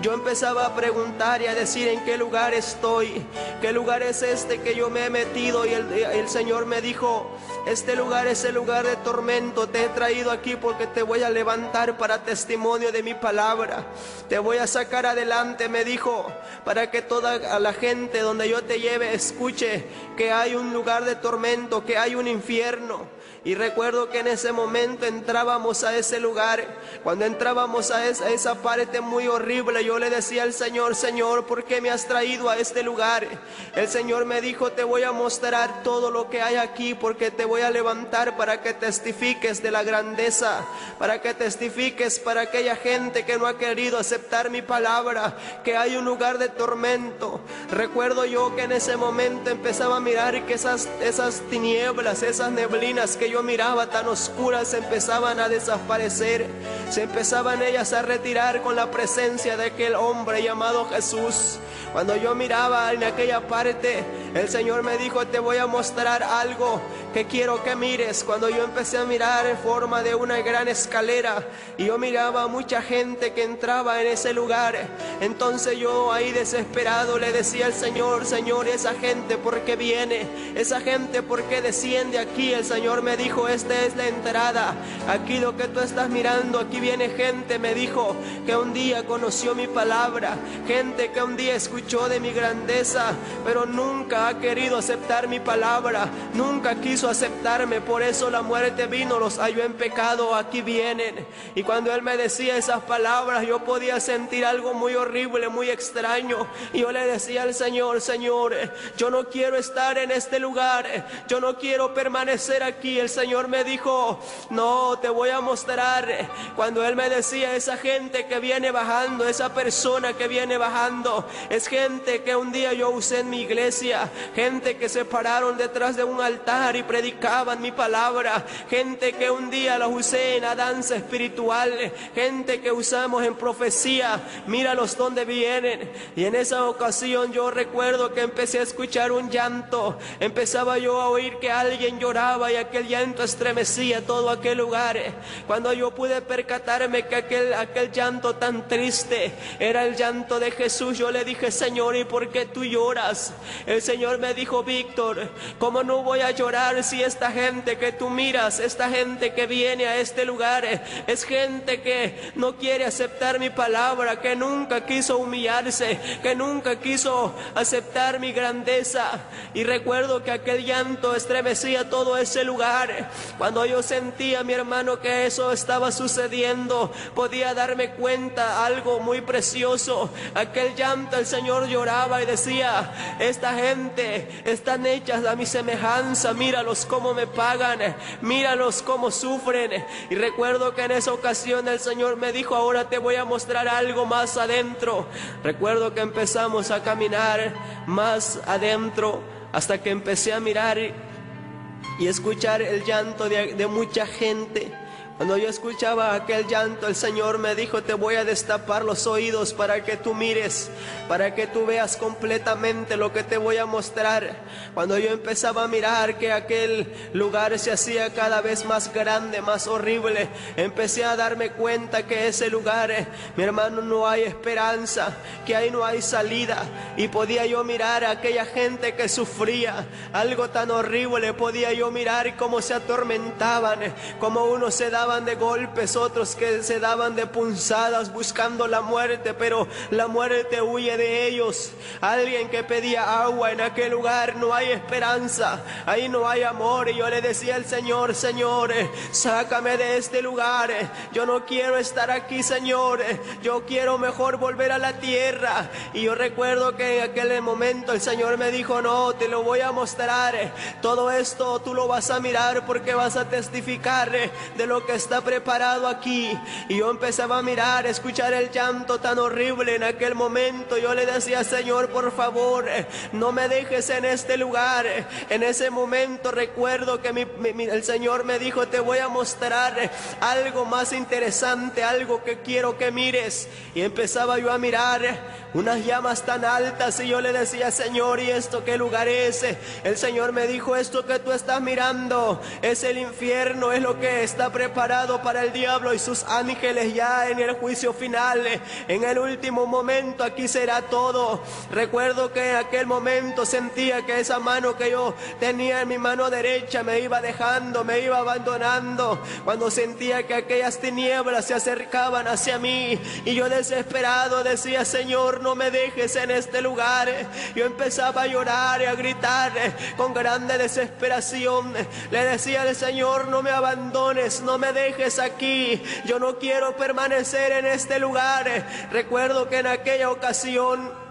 Yo empezaba a preguntar y a decir: ¿en qué lugar estoy? ¿Qué lugar es este que yo me he metido? Y el Señor me dijo: este lugar es el lugar de tormento. Te he traído aquí porque te voy a levantar para testimonio de mi palabra. Te voy a sacar adelante, me dijo, para que toda la gente donde yo te lleve escuche que hay un lugar de tormento, que hay un infierno. Y recuerdo que en ese momento entrábamos a ese lugar. Cuando entrábamos a esa parte muy horrible, yo le decía al Señor: Señor, ¿por qué me has traído a este lugar? El Señor me dijo: te voy a mostrar todo lo que hay aquí, porque te voy a levantar para que testifiques de la grandeza, para que testifiques para aquella gente que no ha querido aceptar mi palabra, que hay un lugar de tormento. Recuerdo yo que en ese momento empezaba a mirar que esas tinieblas, esas neblinas que yo miraba tan oscuras, empezaban a desaparecer. Se empezaban ellas a retirar con la presencia de aquel hombre llamado Jesús. Cuando yo miraba en aquella parte, el Señor me dijo: te voy a mostrar algo que quiero que mires. Cuando yo empecé a mirar en forma de una gran escalera, y yo miraba a mucha gente que entraba en ese lugar, entonces yo ahí desesperado le decía al Señor: Señor, esa gente ¿por qué viene? Esa gente ¿por qué desciende aquí? El Señor me dijo: esta es la entrada. Aquí lo que tú estás mirando, aquí viene gente, me dijo, que un día conoció mi palabra, gente que un día escuchó de mi grandeza, pero nunca ha querido aceptar mi palabra, nunca quiso aceptarme. Por eso la muerte vino, los halló en pecado, aquí vienen. Y cuando Él me decía esas palabras, yo podía sentir algo muy horrible, muy extraño. Y yo le decía al Señor: Señor, yo no quiero estar en este lugar, yo no quiero permanecer aquí. El Señor me dijo: no, te voy a mostrar. Cuando Él me decía: esa gente que viene bajando, esa persona que viene bajando, es gente que un día yo usé en mi iglesia, gente que se pararon detrás de un altar y predicaban mi palabra, gente que un día los usé en la danza espiritual, gente que usamos en profecía. Míralos donde vienen. Y en esa ocasión yo recuerdo que empecé a escuchar un llanto, empezaba yo a oír que alguien lloraba, y aquel llanto estremecía todo aquel lugar. Cuando yo pude percatarme que aquel llanto tan triste era el llanto de Jesús, yo le dije: Señor, ¿y por qué tú lloras? El Señor me dijo: Víctor, ¿cómo no voy a llorar si esta gente que tú miras, esta gente que viene a este lugar, es gente que no quiere aceptar mi palabra, que nunca quiso humillarse, que nunca quiso aceptar mi grandeza? Y recuerdo que aquel llanto estremecía todo ese lugar. Cuando yo sentía, mi hermano, que eso estaba sucediendo, podía darme cuenta algo muy precioso. Aquel llanto, el Señor lloraba y decía: esta gente están hechas a mi semejanza, míralos cómo me pagan, míralos cómo sufren. Y recuerdo que en esa ocasión el Señor me dijo: ahora te voy a mostrar algo más adentro. Recuerdo que empezamos a caminar más adentro, hasta que empecé a mirar y escuchar el llanto de mucha gente. Cuando yo escuchaba aquel llanto, el Señor me dijo: te voy a destapar los oídos para que tú mires, para que tú veas completamente lo que te voy a mostrar. Cuando yo empezaba a mirar que aquel lugar se hacía cada vez más grande, más horrible, empecé a darme cuenta que ese lugar, mi hermano, no hay esperanza, que ahí no hay salida. Y podía yo mirar a aquella gente que sufría algo tan horrible, podía yo mirar cómo se atormentaban, cómo unos se daban de golpes, otros que se daban de punzadas buscando la muerte, pero la muerte huye de ellos. Alguien que pedía agua en aquel lugar, no hay esperanza, ahí no hay amor. Y yo le decía al Señor: Señor, sácame de este lugar, yo no quiero estar aquí, Señor, yo quiero mejor volver a la tierra. Y yo recuerdo que en aquel momento el Señor me dijo: no, te lo voy a mostrar, todo esto tú lo vas a mirar porque vas a testificar de lo que está preparado aquí. Y yo empezaba a mirar, a escuchar el llanto tan horrible en aquel momento. Yo le decía: Señor, por favor, no me dejes en este lugar. En ese momento recuerdo que el Señor me dijo: te voy a mostrar algo más interesante, algo que quiero que mires. Y empezaba yo a mirar unas llamas tan altas, y yo le decía: Señor, ¿y esto qué lugar es? El Señor me dijo: esto que tú estás mirando es el infierno, es lo que está preparado para el diablo y sus ángeles ya en el juicio final, en el último momento. Aquí será todo. Recuerdo que en aquel momento sentía que esa mano que yo tenía en mi mano derecha me iba dejando, me iba abandonando, cuando sentía que aquellas tinieblas se acercaban hacia mí. Y yo desesperado decía: Señor, no me dejes en este lugar. Yo empezaba a llorar y a gritar con grande desesperación. Le decía al Señor: no me abandones, no me dejes aquí, yo no quiero permanecer en este lugar. Recuerdo que en aquella ocasión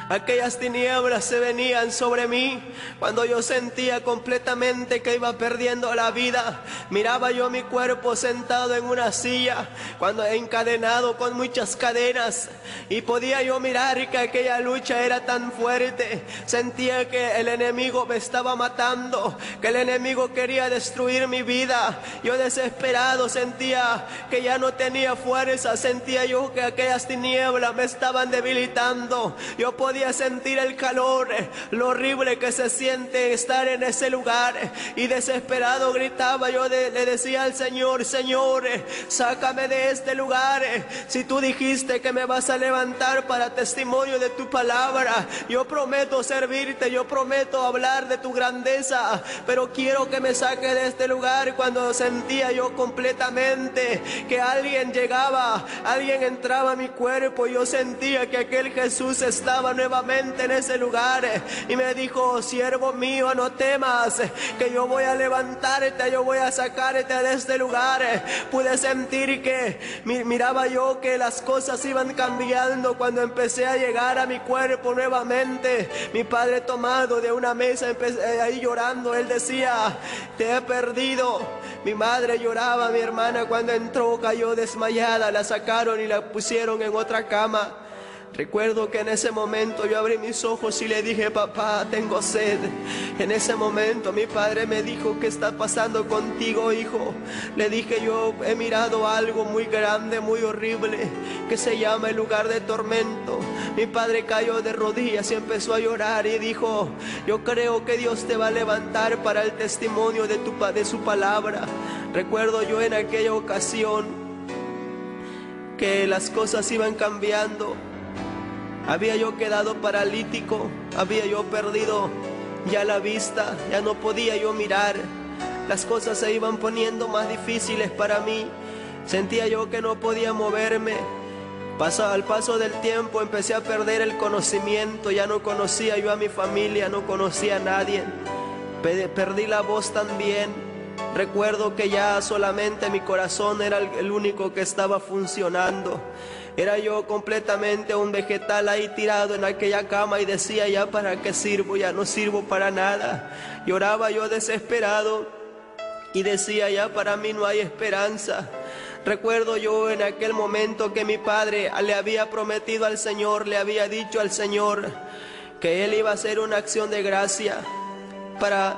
aquellas tinieblas se venían sobre mí, cuando yo sentía completamente que iba perdiendo la vida. Miraba yo mi cuerpo sentado en una silla, cuando encadenado con muchas cadenas, y podía yo mirar que aquella lucha era tan fuerte. Sentía que el enemigo me estaba matando, que el enemigo quería destruir mi vida. Yo desesperado sentía que ya no tenía fuerza, sentía yo que aquellas tinieblas me estaban debilitando. Yo podía sentir el calor, lo horrible que se siente estar en ese lugar, y desesperado gritaba yo, le decía al Señor: Señor, sácame de este lugar. Si tú dijiste que me vas a levantar para testimonio de tu palabra, yo prometo servirte, yo prometo hablar de tu grandeza, pero quiero que me saque de este lugar. Cuando sentía yo completamente que alguien llegaba, alguien entraba a mi cuerpo, yo sentía que aquel Jesús estaba nuevamente en ese lugar, y me dijo: siervo mío, no temas, que yo voy a levantarte, yo voy a sacarte de este lugar. Pude sentir que miraba yo que las cosas iban cambiando cuando empecé a llegar a mi cuerpo nuevamente. Mi padre, tomado de una mesa, ahí llorando, él decía: te he perdido. Mi madre lloraba, mi hermana cuando entró cayó desmayada, la sacaron y la pusieron en otra cama. Recuerdo que en ese momento yo abrí mis ojos y le dije: papá, tengo sed. En ese momento mi padre me dijo: ¿qué está pasando contigo, hijo? Le dije: yo he mirado algo muy grande, muy horrible, que se llama el lugar de tormento. Mi padre cayó de rodillas y empezó a llorar y dijo: yo creo que Dios te va a levantar para el testimonio de su palabra. Recuerdo yo en aquella ocasión que las cosas iban cambiando. Había yo quedado paralítico, había yo perdido ya la vista, ya no podía yo mirar. Las cosas se iban poniendo más difíciles para mí. Sentía yo que no podía moverme. Al paso del tiempo empecé a perder el conocimiento, ya no conocía yo a mi familia, no conocía a nadie. Perdí la voz también. Recuerdo que ya solamente mi corazón era el único que estaba funcionando. Era yo completamente un vegetal ahí tirado en aquella cama, y decía: ¿ya para qué sirvo? Ya no sirvo para nada. Lloraba yo desesperado y decía: ya para mí no hay esperanza. Recuerdo yo en aquel momento que mi padre le había prometido al Señor, le había dicho al Señor que Él iba a hacer una acción de gracia para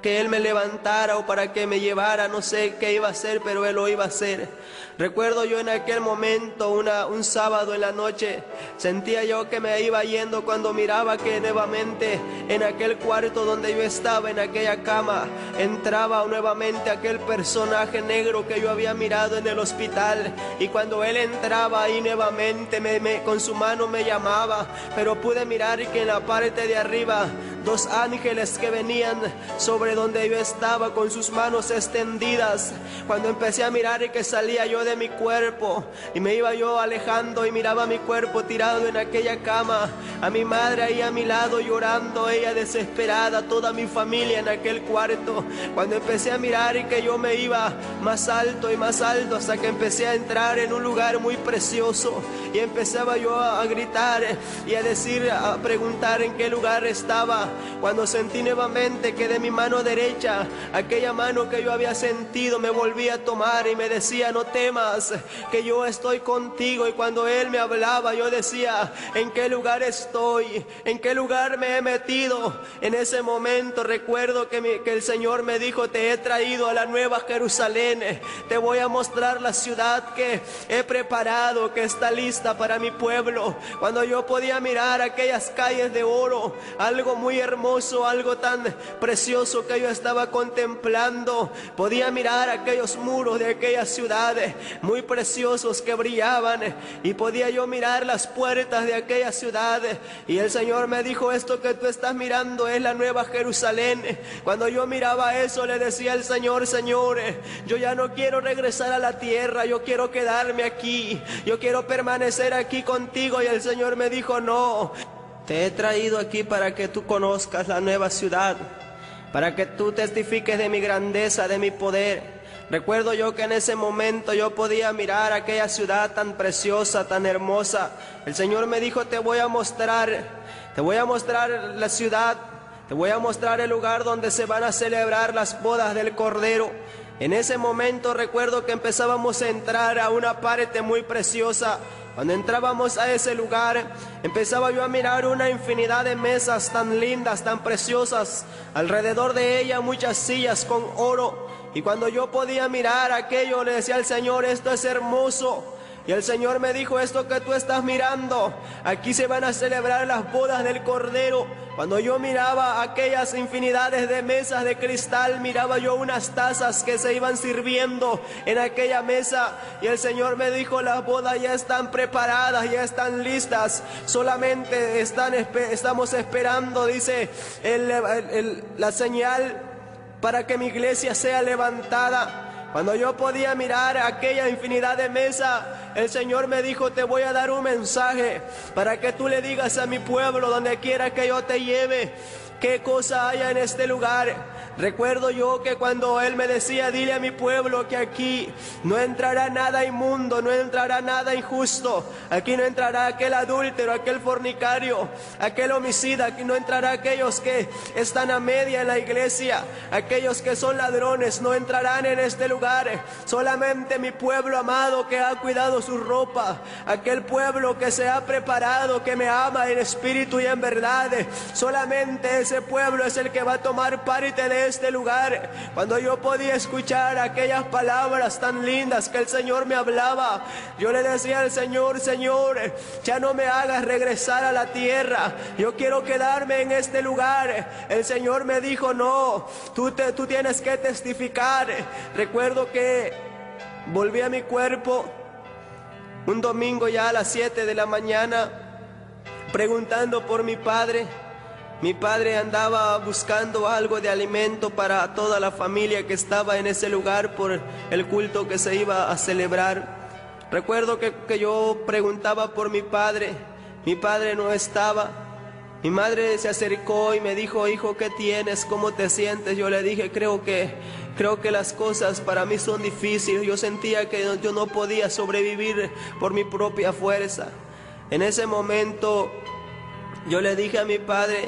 que Él me levantara o para que me llevara, no sé qué iba a hacer, pero Él lo iba a hacer. Recuerdo yo en aquel momento, un sábado en la noche, sentía yo que me iba yendo cuando miraba que nuevamente en aquel cuarto donde yo estaba, en aquella cama, entraba nuevamente aquel personaje negro que yo había mirado en el hospital. Y cuando Él entraba ahí nuevamente, con su mano me llamaba, pero pude mirar que en la parte de arriba, dos ángeles que venían sobre donde yo estaba con sus manos extendidas. Cuando empecé a mirar y que salía yo de mi cuerpo y me iba yo alejando y miraba mi cuerpo tirado en aquella cama, a mi madre ahí a mi lado llorando, ella desesperada, toda mi familia en aquel cuarto. Cuando empecé a mirar y que yo me iba más alto y más alto hasta que empecé a entrar en un lugar muy precioso y empezaba yo a gritar y a decir, a preguntar en qué lugar estaba, cuando sentí nuevamente que de mi mano derecha, aquella mano que yo había sentido me volvía a tomar y me decía, no temas, que yo estoy contigo. Y cuando Él me hablaba, yo decía, ¿en qué lugar estoy? ¿En qué lugar me he metido? En ese momento recuerdo que el Señor me dijo, te he traído a la nueva Jerusalén, te voy a mostrar la ciudad que he preparado, que está lista para mi pueblo. Cuando yo podía mirar aquellas calles de oro, algo muy hermoso, algo tan precioso que yo estaba contemplando, podía mirar aquellos muros de aquellas ciudades muy preciosos que brillaban, y podía yo mirar las puertas de aquella ciudad, y el Señor me dijo, esto que tú estás mirando es la nueva Jerusalén. Cuando yo miraba eso, le decía al Señor, Señor, yo ya no quiero regresar a la tierra, yo quiero quedarme aquí, yo quiero permanecer aquí contigo. Y el Señor me dijo, no, te he traído aquí para que tú conozcas la nueva ciudad, para que tú testifiques de mi grandeza, de mi poder. Recuerdo yo que en ese momento yo podía mirar aquella ciudad tan preciosa, tan hermosa. El Señor me dijo, te voy a mostrar la ciudad, te voy a mostrar el lugar donde se van a celebrar las bodas del Cordero. En ese momento recuerdo que empezábamos a entrar a una parte muy preciosa. Cuando entrábamos a ese lugar, empezaba yo a mirar una infinidad de mesas tan lindas, tan preciosas. Alrededor de ella muchas sillas con oro. Y cuando yo podía mirar aquello, le decía al Señor, esto es hermoso. Y el Señor me dijo, esto que tú estás mirando, aquí se van a celebrar las bodas del Cordero. Cuando yo miraba aquellas infinidades de mesas de cristal, miraba yo unas tazas que se iban sirviendo en aquella mesa. Y el Señor me dijo, las bodas ya están preparadas, ya están listas. Solamente estamos esperando, dice, la señal para que mi iglesia sea levantada. Cuando yo podía mirar aquella infinidad de mesas, el Señor me dijo, te voy a dar un mensaje para que tú le digas a mi pueblo, donde quiera que yo te lleve, qué cosa haya en este lugar. Recuerdo yo que cuando Él me decía, dile a mi pueblo que aquí no entrará nada inmundo, no entrará nada injusto, aquí no entrará aquel adúltero, aquel fornicario, aquel homicida, aquí no entrará aquellos que están a media en la iglesia, aquellos que son ladrones, no entrarán en este lugar. Solamente mi pueblo amado que ha cuidado su ropa, aquel pueblo que se ha preparado, que me ama en espíritu y en verdad, solamente ese pueblo es el que va a tomar parte de este lugar. Cuando yo podía escuchar aquellas palabras tan lindas que el Señor me hablaba, yo le decía al Señor, Señor, ya no me hagas regresar a la tierra, yo quiero quedarme en este lugar. El Señor me dijo, no, tú tienes que testificar. Recuerdo que volví a mi cuerpo un domingo ya a las 7 de la mañana, preguntando por mi padre. Mi padre andaba buscando algo de alimento para toda la familia que estaba en ese lugar por el culto que se iba a celebrar. Recuerdo que yo preguntaba por mi padre no estaba. Mi madre se acercó y me dijo, hijo, ¿qué tienes? ¿Cómo te sientes? Yo le dije, creo que las cosas para mí son difíciles. Yo sentía que yo no podía sobrevivir por mi propia fuerza. En ese momento yo le dije a mi padre,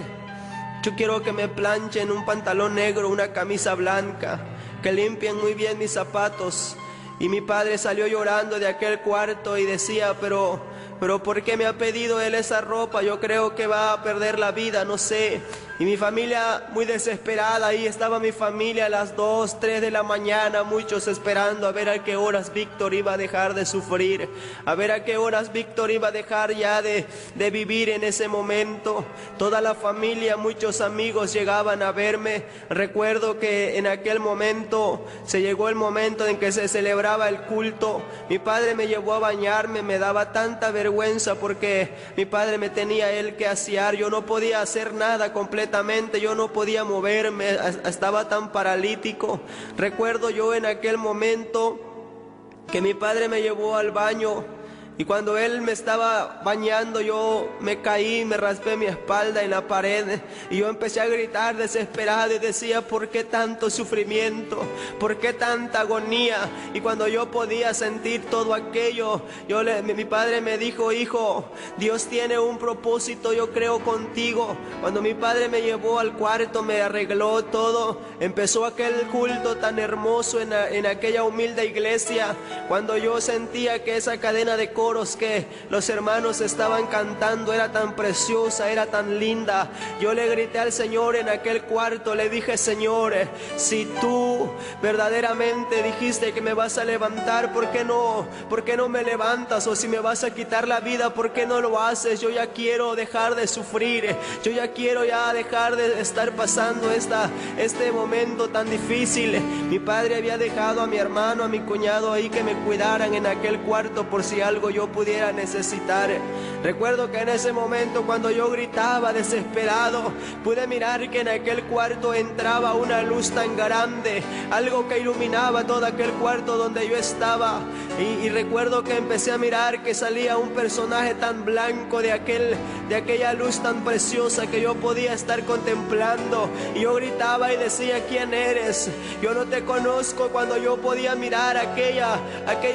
yo quiero que me planchen un pantalón negro, una camisa blanca, que limpien muy bien mis zapatos. Y mi padre salió llorando de aquel cuarto y decía, pero ¿por qué me ha pedido él esa ropa? Yo creo que va a perder la vida, no sé. y mi familia muy desesperada. Ahí estaba mi familia a las 2, 3 de la mañana, muchos esperando a ver a qué horas Víctor iba a dejar de sufrir, a ver a qué horas Víctor iba a dejar ya de vivir en ese momento. Toda la familia, muchos amigos llegaban a verme. Recuerdo que en aquel momento se llegó el momento en que se celebraba el culto. Mi padre me llevó a bañarme, me daba tanta vergüenza porque mi padre me tenía él que asear. Yo no podía hacer nada completamente, yo no podía moverme, estaba tan paralítico. Recuerdo yo en aquel momento que mi padre me llevó al baño, y cuando él me estaba bañando yo me caí, me raspé mi espalda en la pared y yo empecé a gritar desesperado y decía: ¿por qué tanto sufrimiento? ¿Por qué tanta agonía? Y cuando yo podía sentir todo aquello, mi padre me dijo: hijo, Dios tiene un propósito, yo creo contigo. Cuando mi padre me llevó al cuarto, me arregló todo, empezó aquel culto tan hermoso en aquella humilde iglesia. Cuando yo sentía que esa cadena de coros que los hermanos estaban cantando era tan preciosa, era tan linda, yo le grité al Señor en aquel cuarto, le dije: Señor, si tú verdaderamente dijiste que me vas a levantar, ¿por qué no me levantas? O si me vas a quitar la vida, ¿por qué no lo haces? Yo ya quiero dejar de sufrir, yo ya quiero dejar de estar pasando este momento tan difícil. Mi padre había dejado a mi hermano, a mi cuñado ahí que me cuidaran en aquel cuarto por si algo yo pudiera necesitar. Recuerdo que en ese momento, cuando yo gritaba desesperado, pude mirar que en aquel cuarto entraba una luz tan grande, algo que iluminaba todo aquel cuarto donde yo estaba. Y recuerdo que empecé a mirar que salía un personaje tan blanco de aquella luz tan preciosa que yo podía estar contemplando. Y yo gritaba y decía: ¿quién eres? Yo no te conozco. Cuando yo podía mirar aquella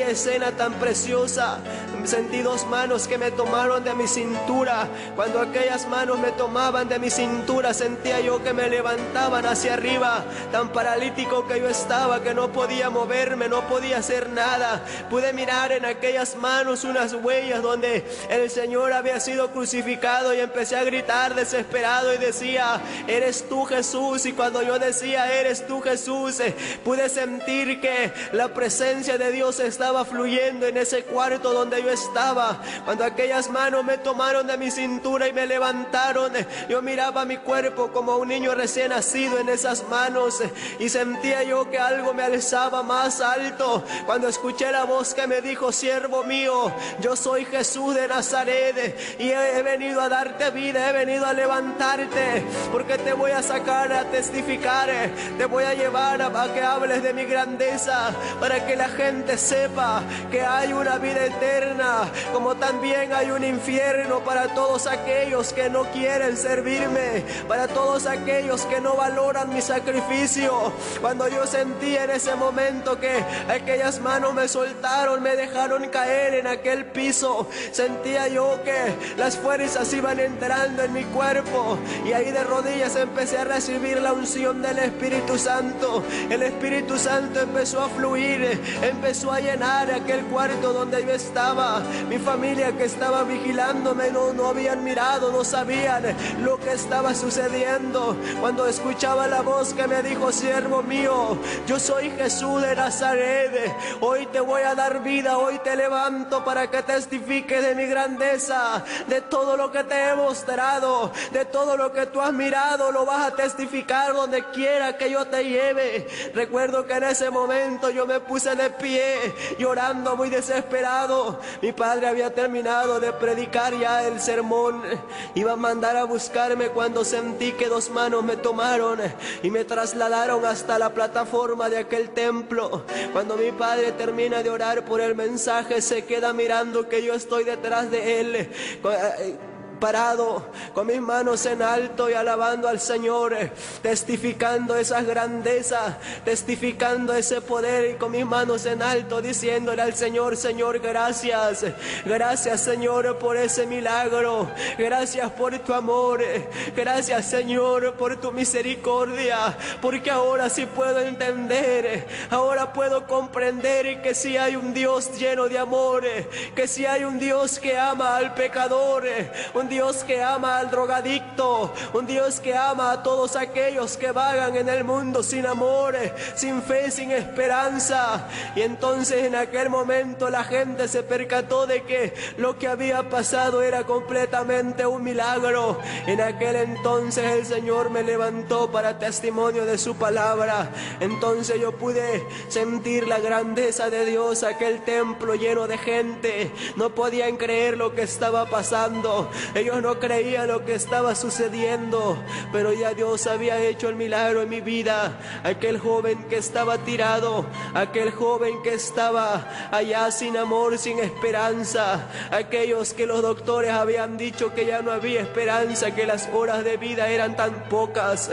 escena tan preciosa, sentí dos manos que me tomaron de mi cintura. Cuando aquellas manos me tomaban de mi cintura, sentía yo que me levantaban hacia arriba. Tan paralítico que yo estaba, que no podía moverme, no podía hacer nada. Pude mirar en aquellas manos unas huellas donde el Señor había sido crucificado, y empecé a gritar desesperado y decía: ¿eres tú, Jesús? Y cuando yo decía: ¿eres tú, Jesús?, pude sentir que la presencia de Dios estaba fluyendo en ese cuarto donde yo estaba. Cuando aquellas manos me tomaron de mi cintura y me levantaron, yo miraba mi cuerpo como un niño recién nacido en esas manos, y sentía yo que algo me alzaba más alto. Cuando escuché la voz que me dijo: siervo mío, yo soy Jesús de Nazaret, y he venido a darte vida, he venido a levantarte, porque te voy a sacar a testificar, te voy a llevar a que hables de mi grandeza, para que la gente sepa que hay una vida eterna, como también hay un infierno para todos aquellos que no quieren servirme, para todos aquellos que no valoran mi sacrificio. Cuando yo sentí en ese momento que aquellas manos me soltaron, me dejaron caer en aquel piso, sentía yo que las fuerzas iban entrando en mi cuerpo, y ahí de rodillas empecé a recibir la unción del Espíritu Santo. El Espíritu Santo empezó a fluir, empezó a llenar aquel cuarto donde yo estaba. Mi familia que estaba vigilándome no habían mirado, no sabían lo que estaba sucediendo. Cuando escuchaba la voz que me dijo: siervo mío, yo soy Jesús de Nazaret, hoy te voy a dar vida, hoy te levanto para que testifiques de mi grandeza, de todo lo que te he mostrado, de todo lo que tú has mirado, lo vas a testificar donde quiera que yo te lleve. Recuerdo que en ese momento yo me puse de pie, llorando muy desesperado. Mi padre había terminado de predicar ya el sermón, iba a mandar a buscarme cuando sentí que dos manos me tomaron y me trasladaron hasta la plataforma de aquel templo. Cuando mi padre termina de orar por el mensaje, se queda mirando que yo estoy detrás de él, parado con mis manos en alto y alabando al Señor, testificando esas grandezas, testificando ese poder, y con mis manos en alto diciéndole al Señor: Señor, gracias, gracias Señor por ese milagro, gracias por tu amor, gracias Señor por tu misericordia, porque ahora sí puedo entender, ahora puedo comprender que sí hay un Dios lleno de amor, que sí hay un Dios que ama al pecador, un Dios que ama al drogadicto, un Dios que ama a todos aquellos que vagan en el mundo sin amor, sin fe, sin esperanza. Y entonces en aquel momento la gente se percató de que lo que había pasado era completamente un milagro. En aquel entonces el Señor me levantó para testimonio de su palabra. Entonces yo pude sentir la grandeza de Dios, aquel templo lleno de gente. No podían creer lo que estaba pasando, ellos no creían lo que estaba sucediendo, pero ya Dios había hecho el milagro en mi vida. Aquel joven que estaba tirado, aquel joven que estaba allá sin amor, sin esperanza, aquellos que los doctores habían dicho que ya no había esperanza, que las horas de vida eran tan pocas.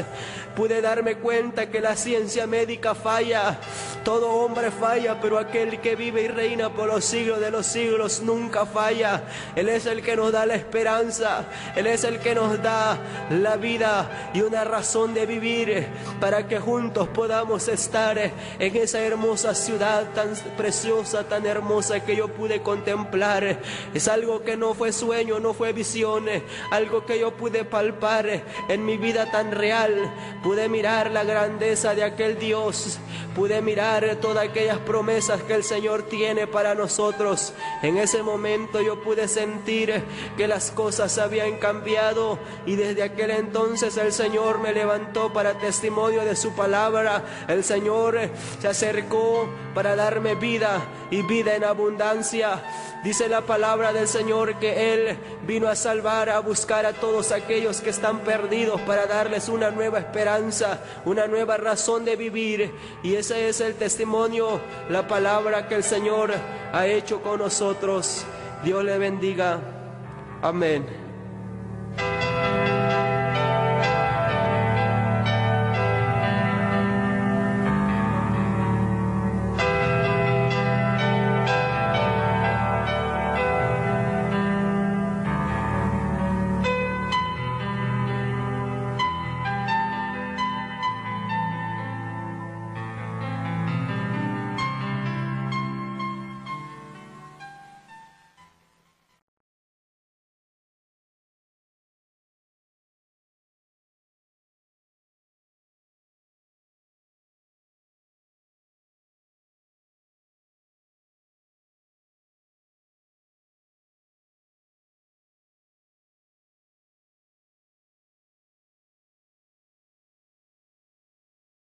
Pude darme cuenta que la ciencia médica falla, todo hombre falla, pero aquel que vive y reina por los siglos de los siglos nunca falla. Él es el que nos da la esperanza, Él es el que nos da la vida y una razón de vivir para que juntos podamos estar en esa hermosa ciudad tan preciosa, tan hermosa que yo pude contemplar. Es algo que no fue sueño, no fue visión, algo que yo pude palpar en mi vida tan real. Pude mirar la grandeza de aquel Dios, pude mirar todas aquellas promesas que el Señor tiene para nosotros. En ese momento yo pude sentir que las cosas habían cambiado, y desde aquel entonces el Señor me levantó para testimonio de su palabra. El Señor se acercó para darme vida y vida en abundancia. Dice la palabra del Señor que Él vino a salvar, a buscar a todos aquellos que están perdidos, para darles una nueva esperanza, una nueva razón de vivir. Y ese es el testimonio, la palabra que el Señor ha hecho con nosotros. Dios le bendiga. Amén.